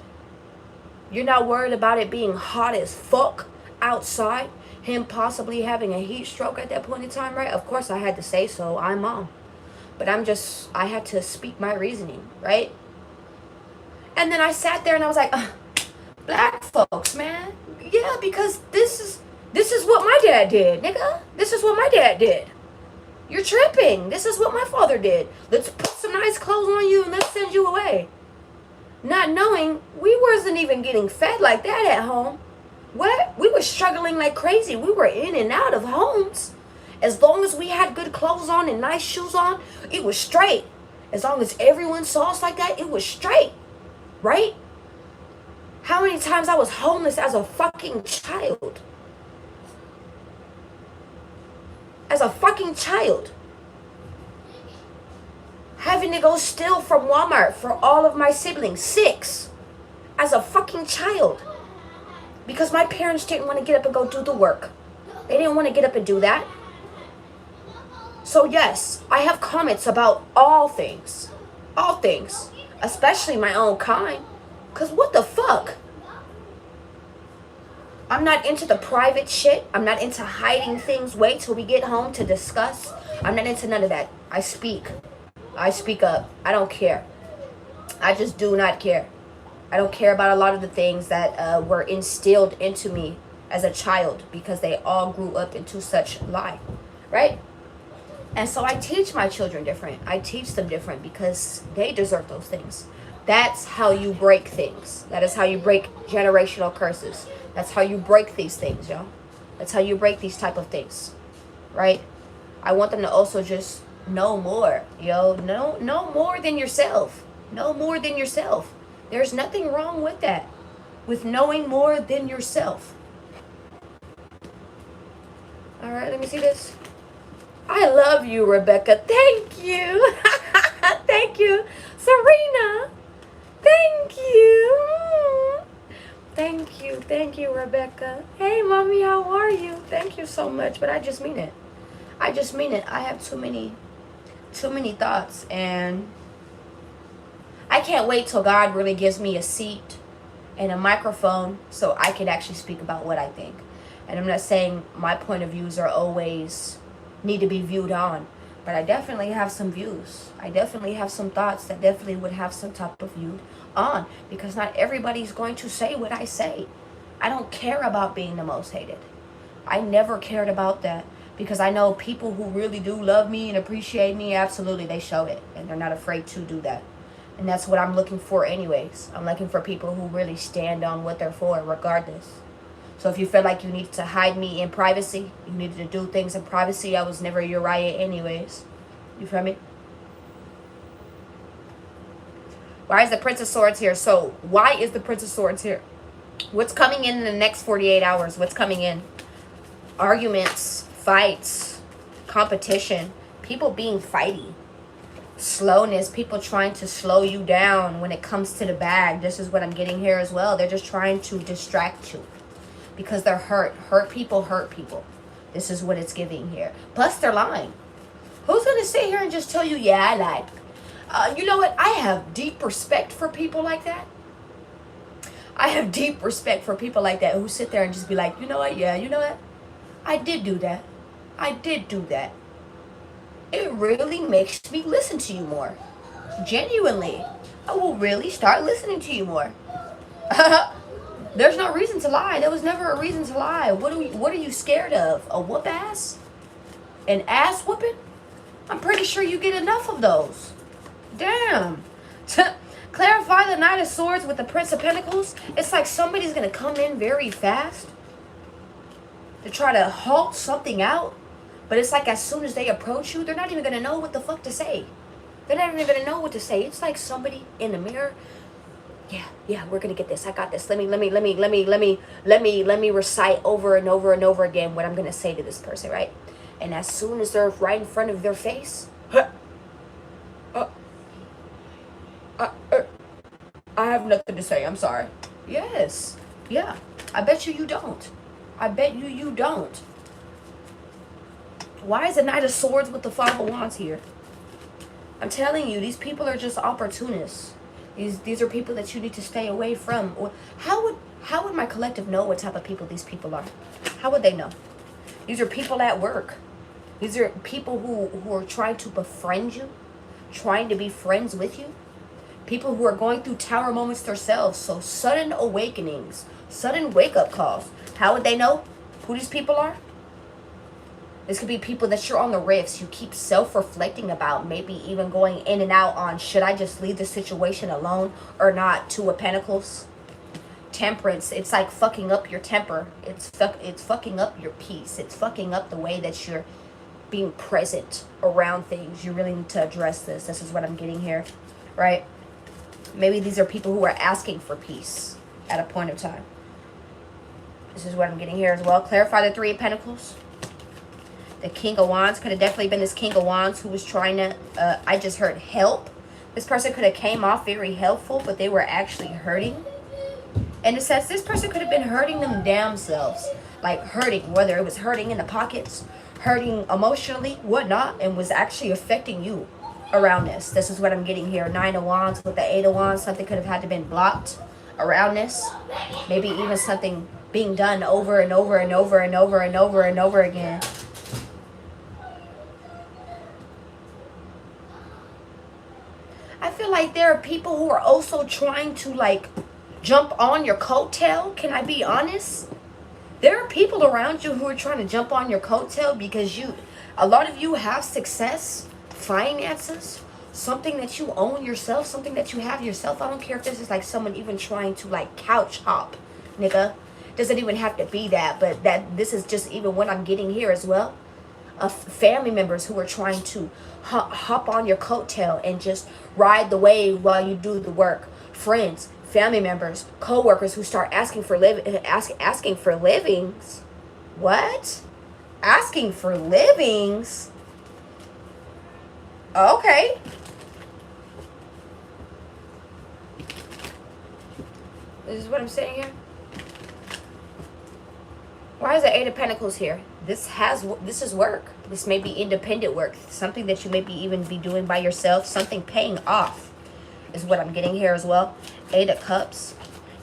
You're not worried about it being hot as fuck outside. Him possibly having a heat stroke at that point in time, right? Of course I had to say so. I'm mom. But I had to speak my reasoning, right? And then I sat there and I was like, black folks, man. Yeah, because this is what my dad did, nigga. This is what my dad did. You're tripping. This is what my father did. Let's put some nice clothes on you and let's send you away. Not knowing we wasn't even getting fed like that at home. What? We were struggling like crazy. We were in and out of homes. As long as we had good clothes on and nice shoes on, it was straight. As long as everyone saw us like that, it was straight. Right? How many times I was homeless as a fucking child? As a fucking child. Having to go steal from Walmart for all of my siblings. 6. As a fucking child. Because my parents didn't want to get up and go do the work. They didn't want to get up and do that. So yes, I have comments about all things. All things. Especially my own kind. Because what the fuck? I'm not into the private shit. I'm not into hiding things. Wait till we get home to discuss. I'm not into none of that. I speak up. I don't care. I just do not care. I don't care about a lot of the things that were instilled into me as a child because they all grew up into such lie, right? And so I teach my children different. I teach them different because they deserve those things. That's how you break things. That is how you break generational curses. That's how you break these things, y'all. That's how you break these type of things, right? I want them to also just know more, yo. Know more than yourself. Know more than yourself. There's nothing wrong with that. With knowing more than yourself. All right, let me see this. I love you, Rebecca. Thank you. Thank you. Serena. Thank you. Thank you. Thank you, Rebecca. Hey, mommy, how are you? Thank you so much. But I just mean it. I just mean it. I have too many thoughts, and I can't wait till God really gives me a seat and a microphone so I can actually speak about what I think. And I'm not saying my point of views are always need to be viewed on, but I definitely have some views. I definitely have some thoughts that definitely would have some type of view on, because not everybody's going to say what I say. I don't care about being the most hated. I never cared about that, because I know people who really do love me and appreciate me, absolutely, they show it, and they're not afraid to do that. And that's what I'm looking for anyways. I'm looking for people who really stand on what they're for regardless. So if you feel like you need to hide me in privacy, you needed to do things in privacy, I was never Uriah anyways. You feel me? Why is the Prince of Swords here? So why is the Prince of Swords here? What's coming in the next 48 hours? What's coming in? Arguments, fights, competition, people being fighty, slowness, people trying to slow you down when it comes to the bag. This is what I'm getting here as well. They're just trying to distract you because they're hurt. Hurt people hurt people. This is what it's giving here. Plus they're lying. Who's going to sit here and just tell you, yeah, I lied? You know what? I have deep respect for people like that. I have deep respect for people like that who sit there and just be like, you know what? Yeah, you know what? I did do that. I did do that. It really makes me listen to you more. Genuinely. I will really start listening to you more. There's no reason to lie. There was never a reason to lie. What are you scared of? A whoop ass? An ass whooping? I'm pretty sure you get enough of those. Damn. To clarify the Knight of Swords with the Prince of Pentacles, it's like somebody's going to come in very fast to try to halt something out. But it's like as soon as they approach you, they're not even going to know what the fuck to say. They're not even going to know what to say. It's like somebody in the mirror. Yeah, we're going to get this. I got this. Let me recite over and over and over again what I'm going to say to this person, right? And as soon as they're right in front of their face, I have nothing to say. I'm sorry. Yes. Yeah. I bet you don't. I bet you don't. Why is the Knight of Swords with the Five of Wands here? I'm telling you, these people are just opportunists. These are people that you need to stay away from. How would my collective know what type of people these people are? How would they know? These are people at work. These are people who are trying to befriend you, trying to be friends with you. People who are going through tower moments themselves. So sudden awakenings, sudden wake-up calls. How would they know who these people are? This could be people that you're on the rifts. You keep self-reflecting about, maybe even going in and out on, should I just leave the situation alone or not? Two of Pentacles. Temperance. It's like fucking up your temper. It's fucking up your peace. It's fucking up the way that you're being present around things. You really need to address this. This is what I'm getting here, right? Maybe these are people who are asking for peace at a point of time. This is what I'm getting here as well. Clarify the Three of Pentacles. The King of Wands could have definitely been this King of Wands who was trying to, I just heard help. This person could have came off very helpful, but they were actually hurting. And it says this person could have been hurting them damn selves. Like hurting, whether it was hurting in the pockets, hurting emotionally, whatnot, and was actually affecting you around this. This is what I'm getting here. Nine of Wands with the Eight of Wands. Something could have had to been blocked around this. Maybe even something being done over and over and over and over and over and over again. I feel like there are people who are also trying to like jump on your coattail. Can I be honest? There are people around you who are trying to jump on your coattail because a lot of you have success, finances, something that you own yourself, something that you have yourself. I don't care if this is like someone even trying to like couch hop, nigga. Doesn't even have to be that, but that this is just even what I'm getting here as well. Of family members who are trying to hop on your coattail and just ride the wave while you do the work. Friends, family members, co-workers who start asking for asking for livings. What? Asking for livings? Okay. This is what I'm saying here. Why is the Eight of Pentacles here? This is work. This may be independent work. Something that you may even be doing by yourself. Something paying off is what I'm getting here as well. Eight of Cups.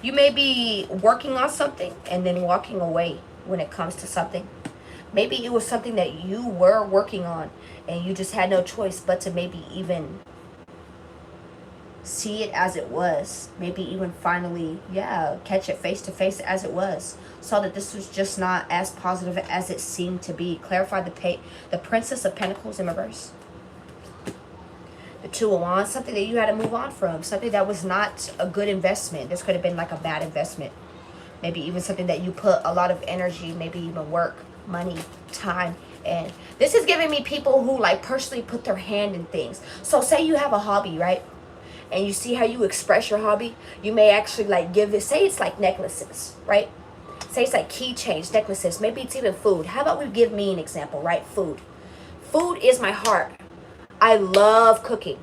You may be working on something and then walking away when it comes to something. Maybe it was something that you were working on and you just had no choice but to maybe even see it as it was. Maybe even finally, catch it face to face as it was. Saw that this was just not as positive as it seemed to be. Clarify the Princess of Pentacles in reverse. The Two of Wands, something that you had to move on from. Something that was not a good investment. This could have been like a bad investment. Maybe even something that you put a lot of energy, maybe even work, money, time. And this is giving me people who like personally put their hand in things. So say you have a hobby, right? And you see how you express your hobby. You may actually like give it, say it's like necklaces, right? Say it's like keychains, necklaces. Maybe it's even food. How about we give me an example, right? Food. Food is my heart. I love cooking.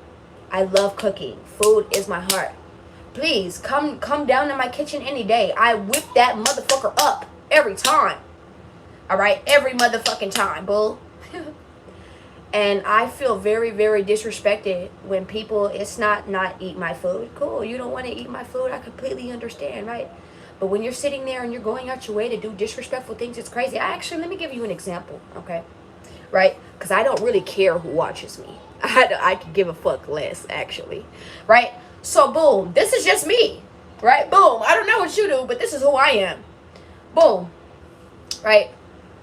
I love cooking. Food is my heart. Please come down to my kitchen any day. I whip that motherfucker up every time. All right? Every motherfucking time, bull. And I feel very, very disrespected when people, it's not eat my food. Cool, you don't want to eat my food. I completely understand, right? But when you're sitting there and you're going out your way to do disrespectful things, it's crazy. Let me give you an example, okay? Right? Because I don't really care who watches me. I could give a fuck less, actually. Right? So, boom. This is just me. Right? Boom. I don't know what you do, but this is who I am. Boom. Right?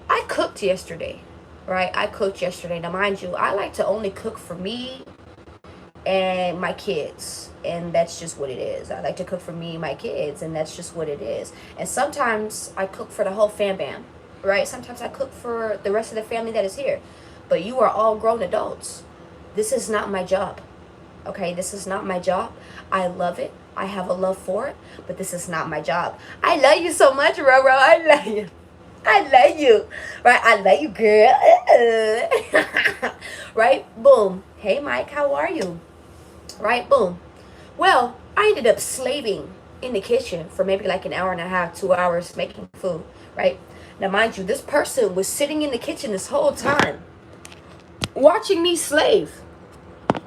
I cooked yesterday. Right? I cooked yesterday. Now, mind you, I like to only cook for me and my kids. And that's just what it is. I like to cook for me and my kids. And that's just what it is. And sometimes I cook for the whole fam bam. Right? Sometimes I cook for the rest of the family that is here. But you are all grown adults. This is not my job. Okay? This is not my job. I love it. I have a love for it. But this is not my job. I love you so much, Roro. I love you. I love you. Right? I love you, girl. Right? Boom. Hey, Mike. How are you? Right? Boom. Well, I ended up slaving in the kitchen for maybe like an hour and a half, 2 hours making food. Right? Now, mind you, this person was sitting in the kitchen this whole time watching me slave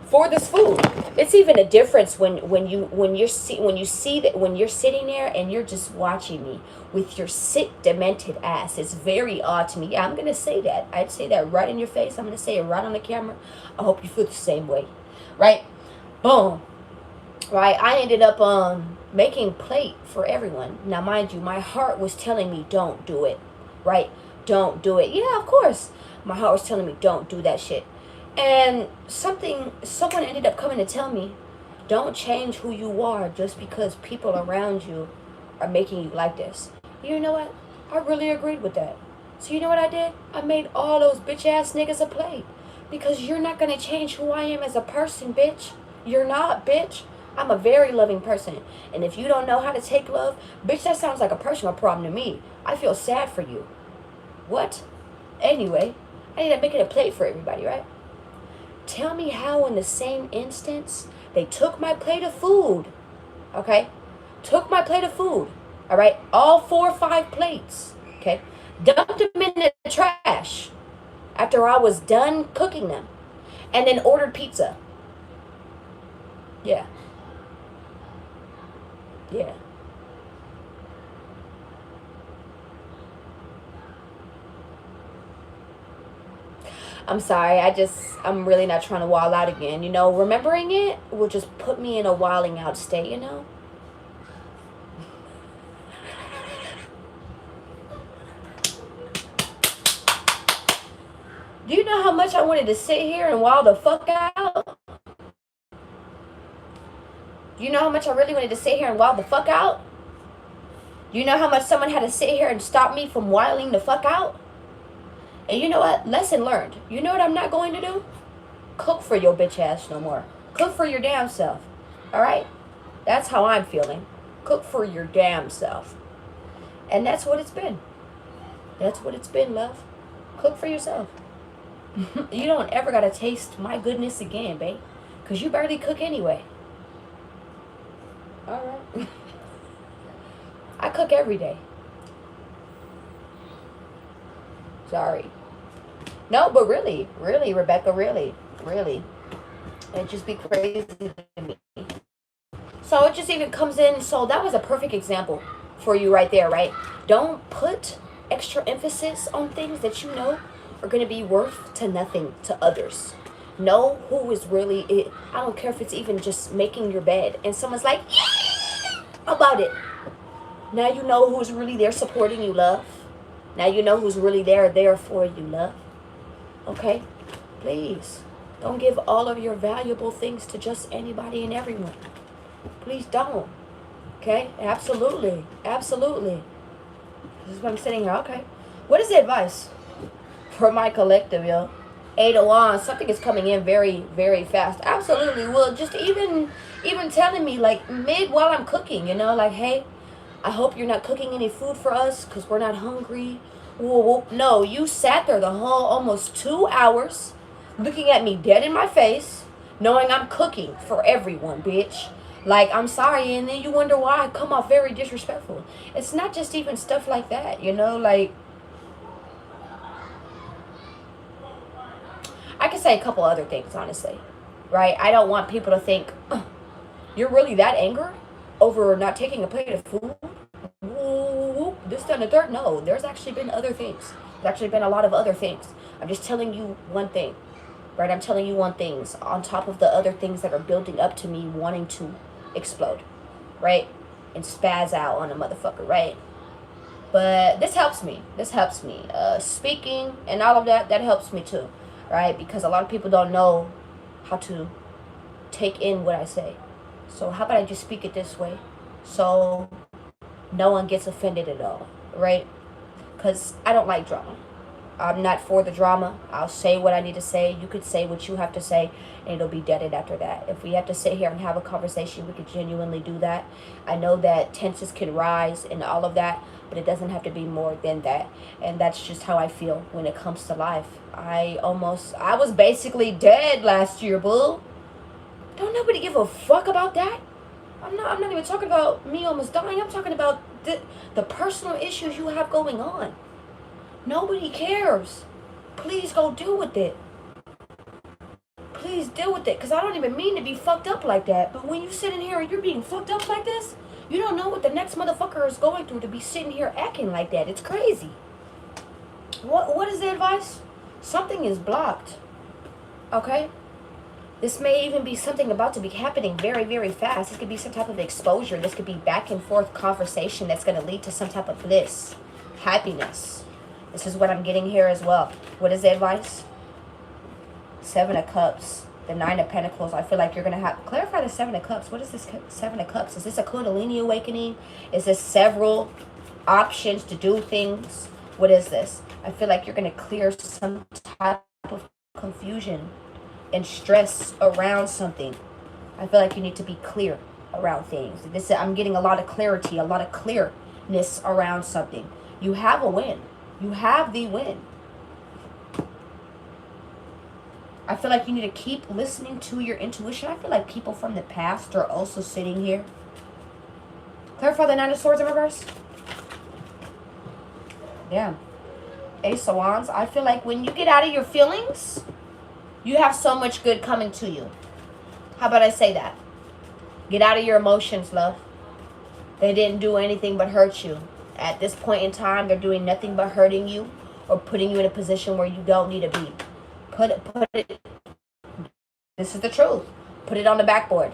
for this food. It's even a difference when you're sitting there and you're just watching me with your sick, demented ass. It's very odd to me. Yeah, I'm gonna say that. I'd say that right in your face. I'm gonna say it right on the camera. I hope you feel the same way. Right? Boom. Right? I ended up making plate for everyone. Now, mind you, my heart was telling me don't do it. Right? Don't do it. Yeah, of course. My heart was telling me don't do that shit. And someone ended up coming to tell me, don't change who you are just because people around you are making you like this. You know what? I really agreed with that. So you know what I did? I made all those bitch ass niggas a plate. Because you're not going to change who I am as a person, bitch. You're not, bitch. I'm a very loving person. And if you don't know how to take love, bitch, that sounds like a personal problem to me. I feel sad for you. What? Anyway, I ended up making a plate for everybody, right? Tell me how in the same instance they took my plate of food, okay? Took my plate of food, all right? All 4 or 5 plates, okay? Dumped them in the trash after I was done cooking them and then ordered pizza. Yeah. Yeah. I'm sorry, I'm really not trying to wild out again. You know, remembering it will just put me in a wilding out state, you know? Do you know how much I wanted to sit here and wild the fuck out? Do you know how much I really wanted to sit here and wild the fuck out? Do you know how much someone had to sit here and stop me from wilding the fuck out? And you know what? Lesson learned. You know what I'm not going to do? Cook for your bitch ass no more. Cook for your damn self. Alright? That's how I'm feeling. Cook for your damn self. And that's what it's been. That's what it's been, love. Cook for yourself. You don't ever gotta taste my goodness again, babe. Because you barely cook anyway. Alright. I cook every day. Sorry. No, but really, Rebecca, really. It just be crazy to me. So it just even comes in. So that was a perfect example for you right there, right? Don't put extra emphasis on things that you know are going to be worth to nothing to others. Know who is really it. I don't care if it's even just making your bed and someone's like, yeah, about it. Now you know who's really there supporting you, love. Now you know who's really there for you, love. Okay? Please. Don't give all of your valuable things to just anybody and everyone. Please don't. Okay? Absolutely. This is what I'm sitting here. Okay. What is the advice for my collective, yo? 8 of Wands. Something is coming in very, very fast. Absolutely. Well, just even telling me, like, mid while I'm cooking, you know, like, hey, I hope you're not cooking any food for us because we're not hungry. Whoa. No, you sat there the whole almost 2 hours looking at me dead in my face, knowing I'm cooking for everyone, bitch. Like, I'm sorry, and then you wonder why I come off very disrespectful. It's not just even stuff like that, you know, like, I can say a couple other things, honestly, right? I don't want people to think, oh, you're really that angry over not taking a plate of food? This, that, and the third? No, there's actually been other things. There's actually been a lot of other things. I'm just telling you one thing, right? I'm telling you one thing on top of the other things that are building up to me wanting to explode, right? And spaz out on a motherfucker, right? But this helps me. Speaking and all of that helps me too, right? Because a lot of people don't know how to take in what I say. So how about I just speak it this way so no one gets offended at all, right? Because I don't like drama. I'm not for the drama. I'll say what I need to say. You could say what you have to say, and it'll be deaded after that. If we have to sit here and have a conversation, we could genuinely do that. I know that tensions can rise and all of that, but it doesn't have to be more than that. And that's just how I feel when it comes to life. I was basically dead last year, boo. Don't nobody give a fuck about that. I'm not even talking about me almost dying. I'm talking about the personal issues you have going on. Nobody cares. Please go deal with it. Please deal with it. Because I don't even mean to be fucked up like that. But when you sit in here and you're being fucked up like this, you don't know what the next motherfucker is going through to be sitting here acting like that. It's crazy. What is the advice? Something is blocked. Okay? This may even be something about to be happening very, very fast. This could be some type of exposure. This could be back and forth conversation that's going to lead to some type of bliss, happiness. This is what I'm getting here as well. What is the advice? 7 of Cups, the 9 of Pentacles. I feel like you're going to have... Clarify the 7 of Cups. What is this 7 of Cups? Is this a Kundalini awakening? Is this several options to do things? What is this? I feel like you're going to clear some type of confusion and stress around something. I feel like you need to be clear around things. I'm getting a lot of clarity, a lot of clearness around something. You have a win. You have the win. I feel like you need to keep listening to your intuition. I feel like people from the past are also sitting here. Clarify the 9 of Swords in reverse. Damn. Ace of Wands. I feel like when you get out of your feelings, you have so much good coming to you. How about I say that? Get out of your emotions, love. They didn't do anything but hurt you. At this point in time, they're doing nothing but hurting you or putting you in a position where you don't need to be. Put it. This is the truth. Put it on the backboard.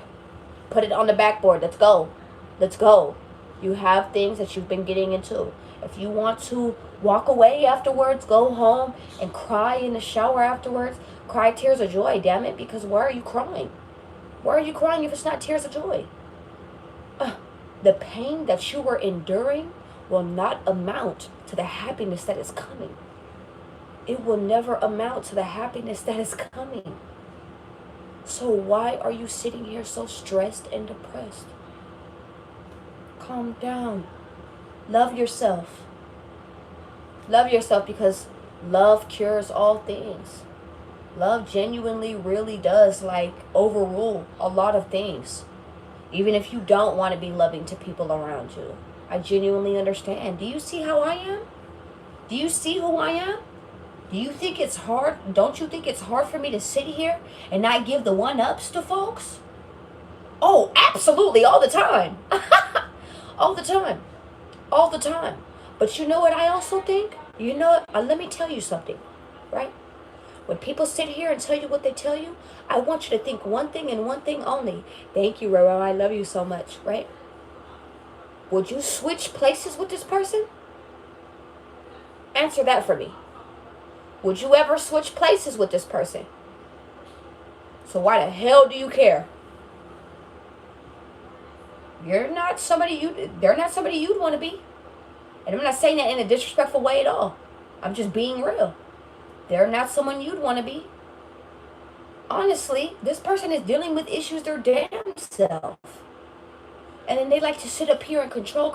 Put it on the backboard. Let's go. Let's go. You have things that you've been getting into. If you want to walk away afterwards, go home and cry in the shower afterwards. Cry tears of joy, damn it, because why are you crying? Why are you crying if it's not tears of joy? The pain that you were enduring will not amount to the happiness that is coming. It will never amount to the happiness that is coming. So why are you sitting here so stressed and depressed? Calm down. Love yourself. Love yourself, because love cures all things. Love genuinely really does overrule a lot of things. Even if you don't want to be loving to people around you. I genuinely understand. Do you see how I am? Do you see who I am? Do you think it's hard? Don't you think it's hard for me to sit here and not give the one-ups to folks? Oh, absolutely, all the time. All the time. All the time. But you know what I also think? You know what? Let me tell you something, right? When people sit here and tell you what they tell you, I want you to think one thing and one thing only. Thank you, Roro. I love you so much, right? Would you switch places with this person? Answer that for me. Would you ever switch places with this person? So why the hell do you care? They're not somebody you'd want to be. And I'm not saying that in a disrespectful way at all. I'm just being real. They're not someone you'd want to be. Honestly, this person is dealing with issues their damn self. And then they like to sit up here and control.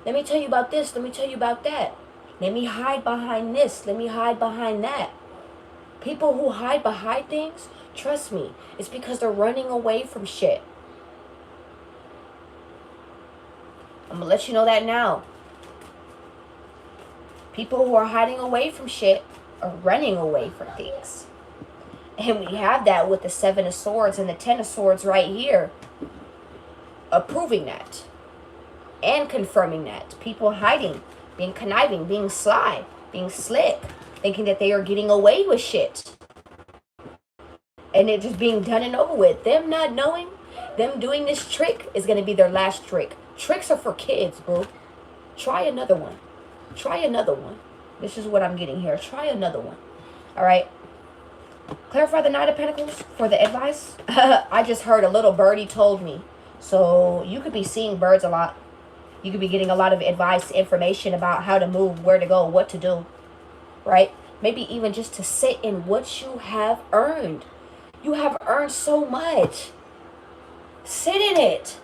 Let me tell you about this. Let me tell you about that. Let me hide behind this. Let me hide behind that. People who hide behind things, trust me, it's because they're running away from shit. I'm going to let you know that now. People who are hiding away from shit are running away from things. And we have that with the 7 of Swords and the 10 of Swords right here. Approving that. And confirming that. People hiding, being conniving, being sly, being slick. Thinking that they are getting away with shit. And it just being done and over with. Them not knowing, them doing this trick is going to be their last trick. Tricks are for kids, bro. Try another one. Try another one. This is what I'm getting here. Try another one. Alright. Clarify the Knight of Pentacles for the advice. I just heard a little birdie told me. So you could be seeing birds a lot. You could be getting a lot of advice, information about how to move, where to go, what to do. Right? Maybe even just to sit in what you have earned. You have earned so much. Sit in it.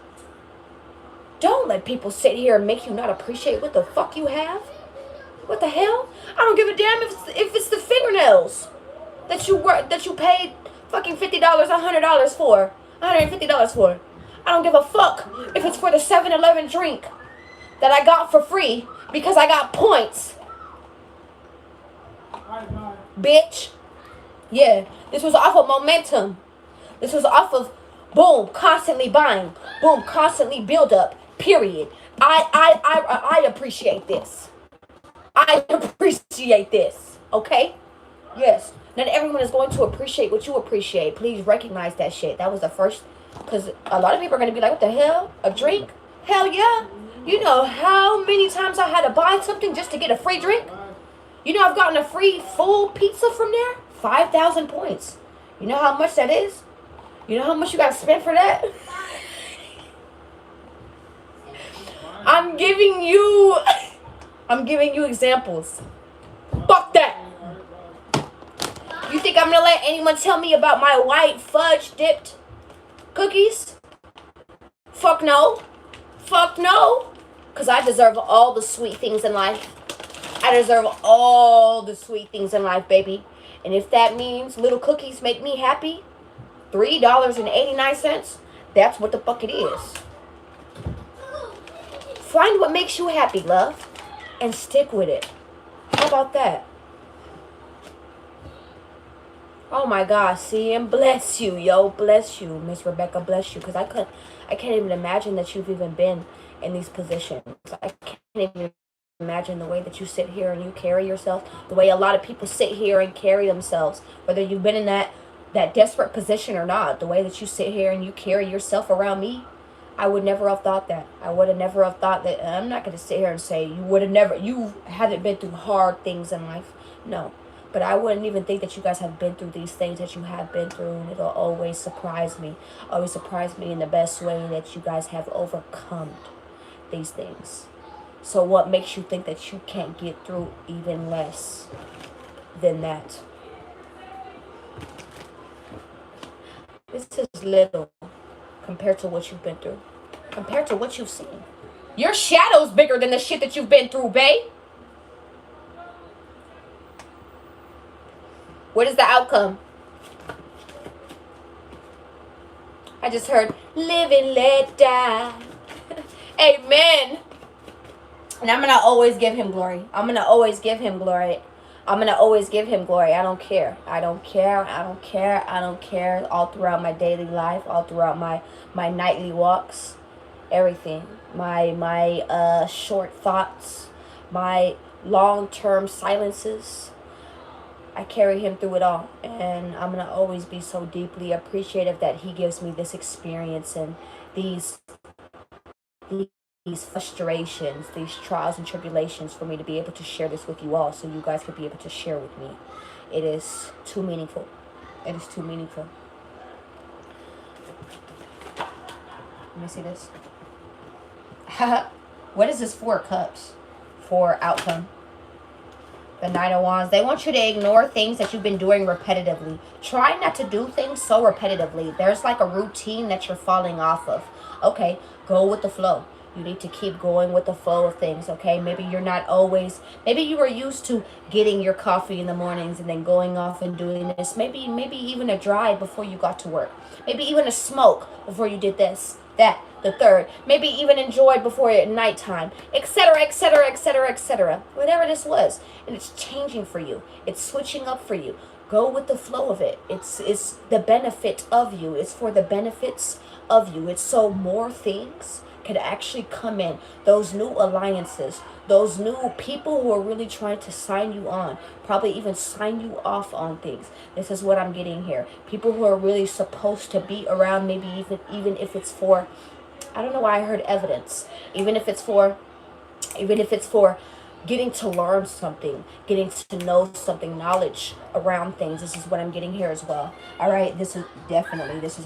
Don't let people sit here and make you not appreciate what the fuck you have. What the hell? I don't give a damn if it's the fingernails that you paid fucking $50, $100 for, $150 for. I don't give a fuck if it's for the 7-Eleven drink that I got for free because I got points. Bitch. Yeah, this was off of momentum. This was off of boom, constantly buying, boom, constantly build up. Period. I appreciate this. I appreciate this. Okay? Yes. Not everyone is going to appreciate what you appreciate. Please recognize that shit. That was the first. Because a lot of people are going to be like, what the hell? A drink? Hell yeah. You know how many times I had to buy something just to get a free drink? You know I've gotten a free full pizza from there? 5,000 points. You know how much that is? You know how much you got to spend for that? I'm giving you examples. Fuck that. You think I'm gonna let anyone tell me about my white fudge dipped cookies? Fuck no. Fuck no. Because I deserve all the sweet things in life. I deserve all the sweet things in life, baby. And if that means little cookies make me happy, $3.89, that's what the fuck it is. Find what makes you happy, love, and stick with it. How about that? Oh my God, see, and bless you, yo, bless you, Miss Rebecca, bless you, because I can't even imagine that you've even been in these positions. I can't even imagine the way that you sit here and you carry yourself, the way a lot of people sit here and carry themselves, whether you've been in that desperate position or not, the way that you sit here and you carry yourself around me. I would never have thought that. I would have never have thought that. I'm not going to sit here and say you would have never, you haven't been through hard things in life. No. But I wouldn't even think that you guys have been through these things that you have been through. And it'll always surprise me. Always surprise me in the best way that you guys have overcome these things. So what makes you think that you can't get through even less than that? This is little compared to what you've been through. Compared to what you've seen. Your shadow's bigger than the shit that you've been through, babe. What is the outcome? I just heard, live and let die. Amen. And I'm going to always give him glory. I'm going to always give him glory. I'm going to always give him glory. I don't care. I don't care. I don't care. I don't care. All throughout my daily life. All throughout my nightly walks. Everything. My short thoughts. My long-term silences. I carry him through it all. And I'm going to always be so deeply appreciative that he gives me this experience and these frustrations, these trials and tribulations for me to be able to share this with you all so you guys could be able to share with me. It is too meaningful. It is too meaningful. Let me see this. What is this 4 of Cups? For outcome. The 9 of Wands. They want you to ignore things that you've been doing repetitively. Try not to do things so repetitively. There's like a routine that you're falling off of. Okay, go with the flow. You need to keep going with the flow of things, okay? Maybe you're not always, maybe you were used to getting your coffee in the mornings and then going off and doing this. Maybe even a drive before you got to work. Maybe even a smoke before you did this, that, the third. Maybe even enjoyed before at nighttime, etc., etc., etc., etc. Whatever this was. And it's changing for you. It's switching up for you. Go with the flow of it. It's the benefit of you. It's for the benefits of you. It's so more things could actually come in. Those new alliances, those new people who are really trying to sign you on, probably even sign you off on things. This is what I'm getting here. People who are really supposed to be around, maybe even if it's for, I don't know why I heard evidence. Even if it's for getting to learn something, getting to know something, knowledge around things. This is what I'm getting here as well. All right, this is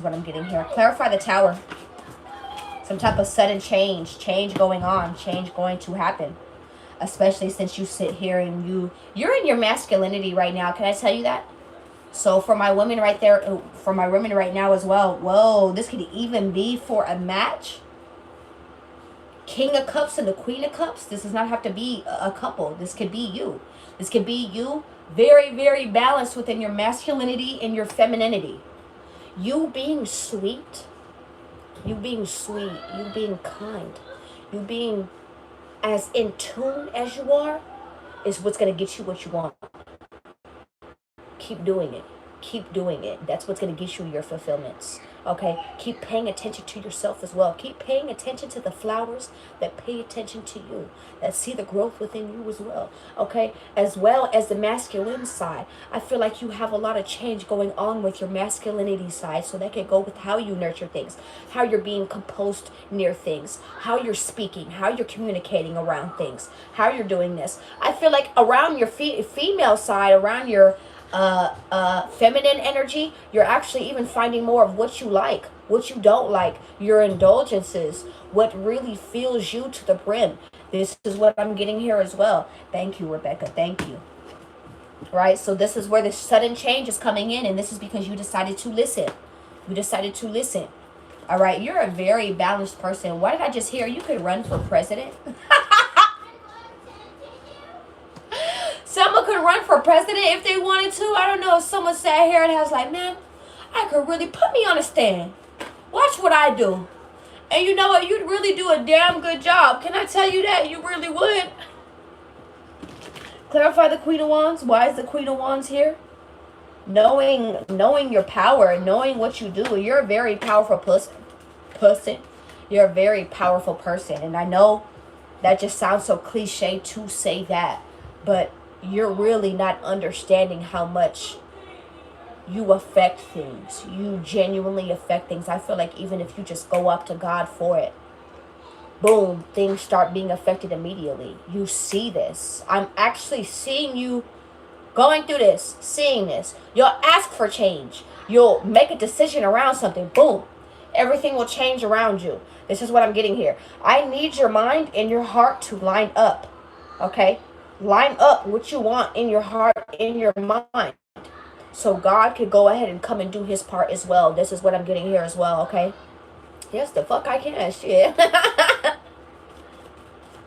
what I'm getting here. Clarify the Tower. Some type of sudden change going on, change going to happen. Especially since you sit here and you're in your masculinity right now. Can I tell you that? So for my women right there, for my women right now as well, whoa, this could even be for a match. King of Cups and the Queen of Cups. This does not have to be a couple. This could be you. This could be you very, very balanced within your masculinity and your femininity. You being sweet. You being sweet, you being kind, you being as in tune as you are is what's going to get you what you want. Keep doing it. Keep doing it. That's what's going to get you your fulfillments. Okay? Keep paying attention to yourself as well. Keep paying attention to the flowers that pay attention to you, that see the growth within you as well. Okay? As well as the masculine side. I feel like you have a lot of change going on with your masculinity side, so that can go with how you nurture things, how you're being composed near things, how you're speaking, how you're communicating around things, how you're doing this. I feel like around your female side, around your feminine energy, you're actually even finding more of what you like, what you don't like, your indulgences, what really fills you to the brim. This is what I'm getting here as well. Thank you, Rebecca. Thank you. Right? So this is where the sudden change is coming in, and this is because you decided to listen. You decided to listen. All right? You're a very balanced person. Why did I just hear you could run for president? Someone could run for president if they wanted to. I don't know if someone sat here and was like, man, I could really put me on a stand. Watch what I do. And you know what? You'd really do a damn good job. Can I tell you that? You really would. Clarify the Queen of Wands. Why is the Queen of Wands here? Knowing your power, knowing what you do. You're a very powerful person. You're a very powerful person. And I know that just sounds so cliche to say that. But you're really not understanding how much you affect things. You genuinely affect things. I feel like even if you just go up to God for it, boom, things start being affected immediately. You see this. I'm actually seeing you going through this, seeing this. You'll ask for change. You'll make a decision around something. Boom. Everything will change around you. This is what I'm getting here. I need your mind and your heart to line up. Okay? Line up what you want in your heart, in your mind. So God could go ahead and come and do his part as well. This is what I'm getting here as well, okay? Yes, the fuck I can. Shit.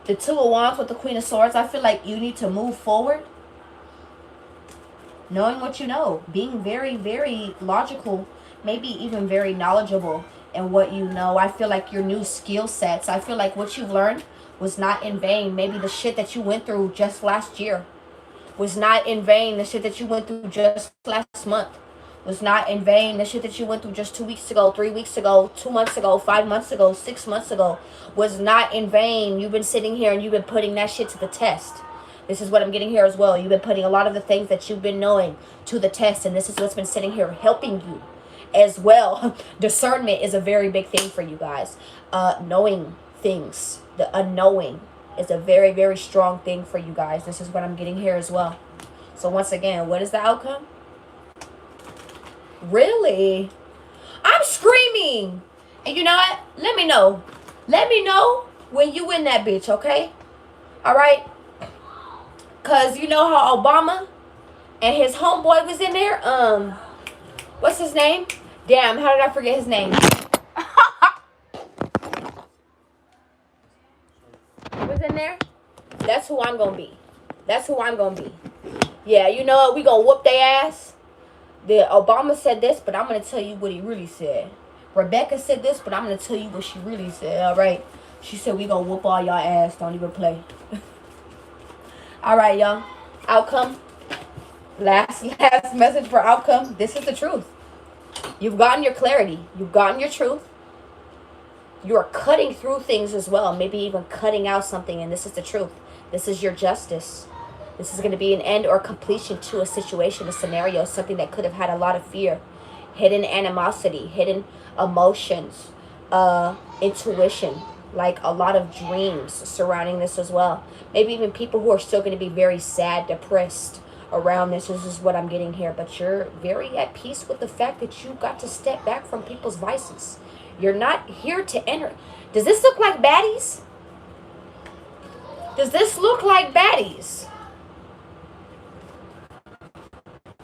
The Two of Wands with the Queen of Swords. I feel like you need to move forward. Knowing what you know. Being very, very logical. Maybe even very knowledgeable in what you know. I feel like your new skill sets. I feel like what you've learned was not in vain. Maybe the shit that you went through just last year was not in vain. The shit that you went through just last month was not in vain. The shit that you went through just 2 weeks ago, 3 weeks ago, 2 months ago, 5 months ago, 6 months ago was not in vain. You've been sitting here and you've been putting that shit to the test. This is what I'm getting here as well. You've been putting a lot of the things that you've been knowing to the test, and this is what's been sitting here helping you as well. Discernment is a very big thing for you guys. Knowing things, the unknowing is a very, very strong thing for you guys. This is what I'm getting here as well. So once again, what is the outcome? Really? I'm screaming. And you know what? Let me know. Let me know when you win that bitch, okay? All right? Because you know how Obama and his homeboy was in there? What's his name? Damn, how did I forget his name? Was in there? That's who I'm gonna be. That's who I'm gonna be. Yeah, you know what? We gonna whoop their ass. The Obama said this, but I'm gonna tell you what he really said. Rebecca said this, but I'm gonna tell you what she really said. All right. She said we gonna whoop all y'all ass. Don't even play. All right, y'all. Outcome. Last message for outcome. This is the truth. You've gotten your clarity. You've gotten your truth. You're cutting through things as well. Maybe even cutting out something. And this is the truth. This is your justice. This is going to be an end or completion to a situation, a scenario, something that could have had a lot of fear, hidden animosity, hidden emotions, intuition, like a lot of dreams surrounding this as well. Maybe even people who are still going to be very sad, depressed around this. This is what I'm getting here. But you're very at peace with the fact that you got to step back from people's vices. You're not here to enter. Does this look like baddies? Does this look like baddies?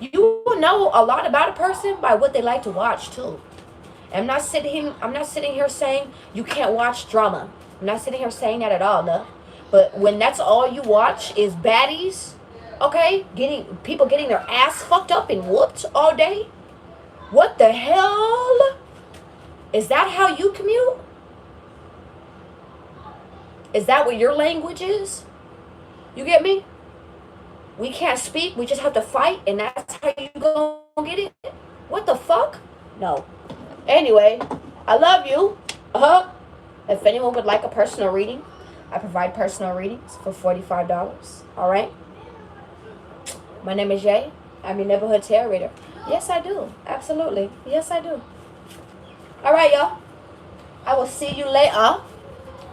You will know a lot about a person by what they like to watch too. I'm not sitting here saying you can't watch drama. I'm not sitting here saying that at all, no. But when that's all you watch is baddies, okay? People getting their ass fucked up and whooped all day. What the hell? Is that how you commute? Is that what your language is? You get me? We can't speak. We just have to fight, and that's how you gonna get it? What the fuck? No. Anyway, I love you. If anyone would like a personal reading, I provide personal readings for $45. All right? My name is Jay. I'm your neighborhood tarot reader. Yes, I do. Absolutely. Yes, I do. All right, y'all. I will see you later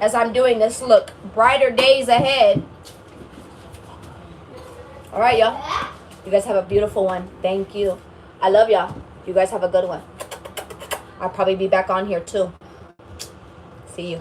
as I'm doing this. Look, brighter days ahead. All right, y'all. You guys have a beautiful one. Thank you. I love y'all. You guys have a good one. I'll probably be back on here too. See you.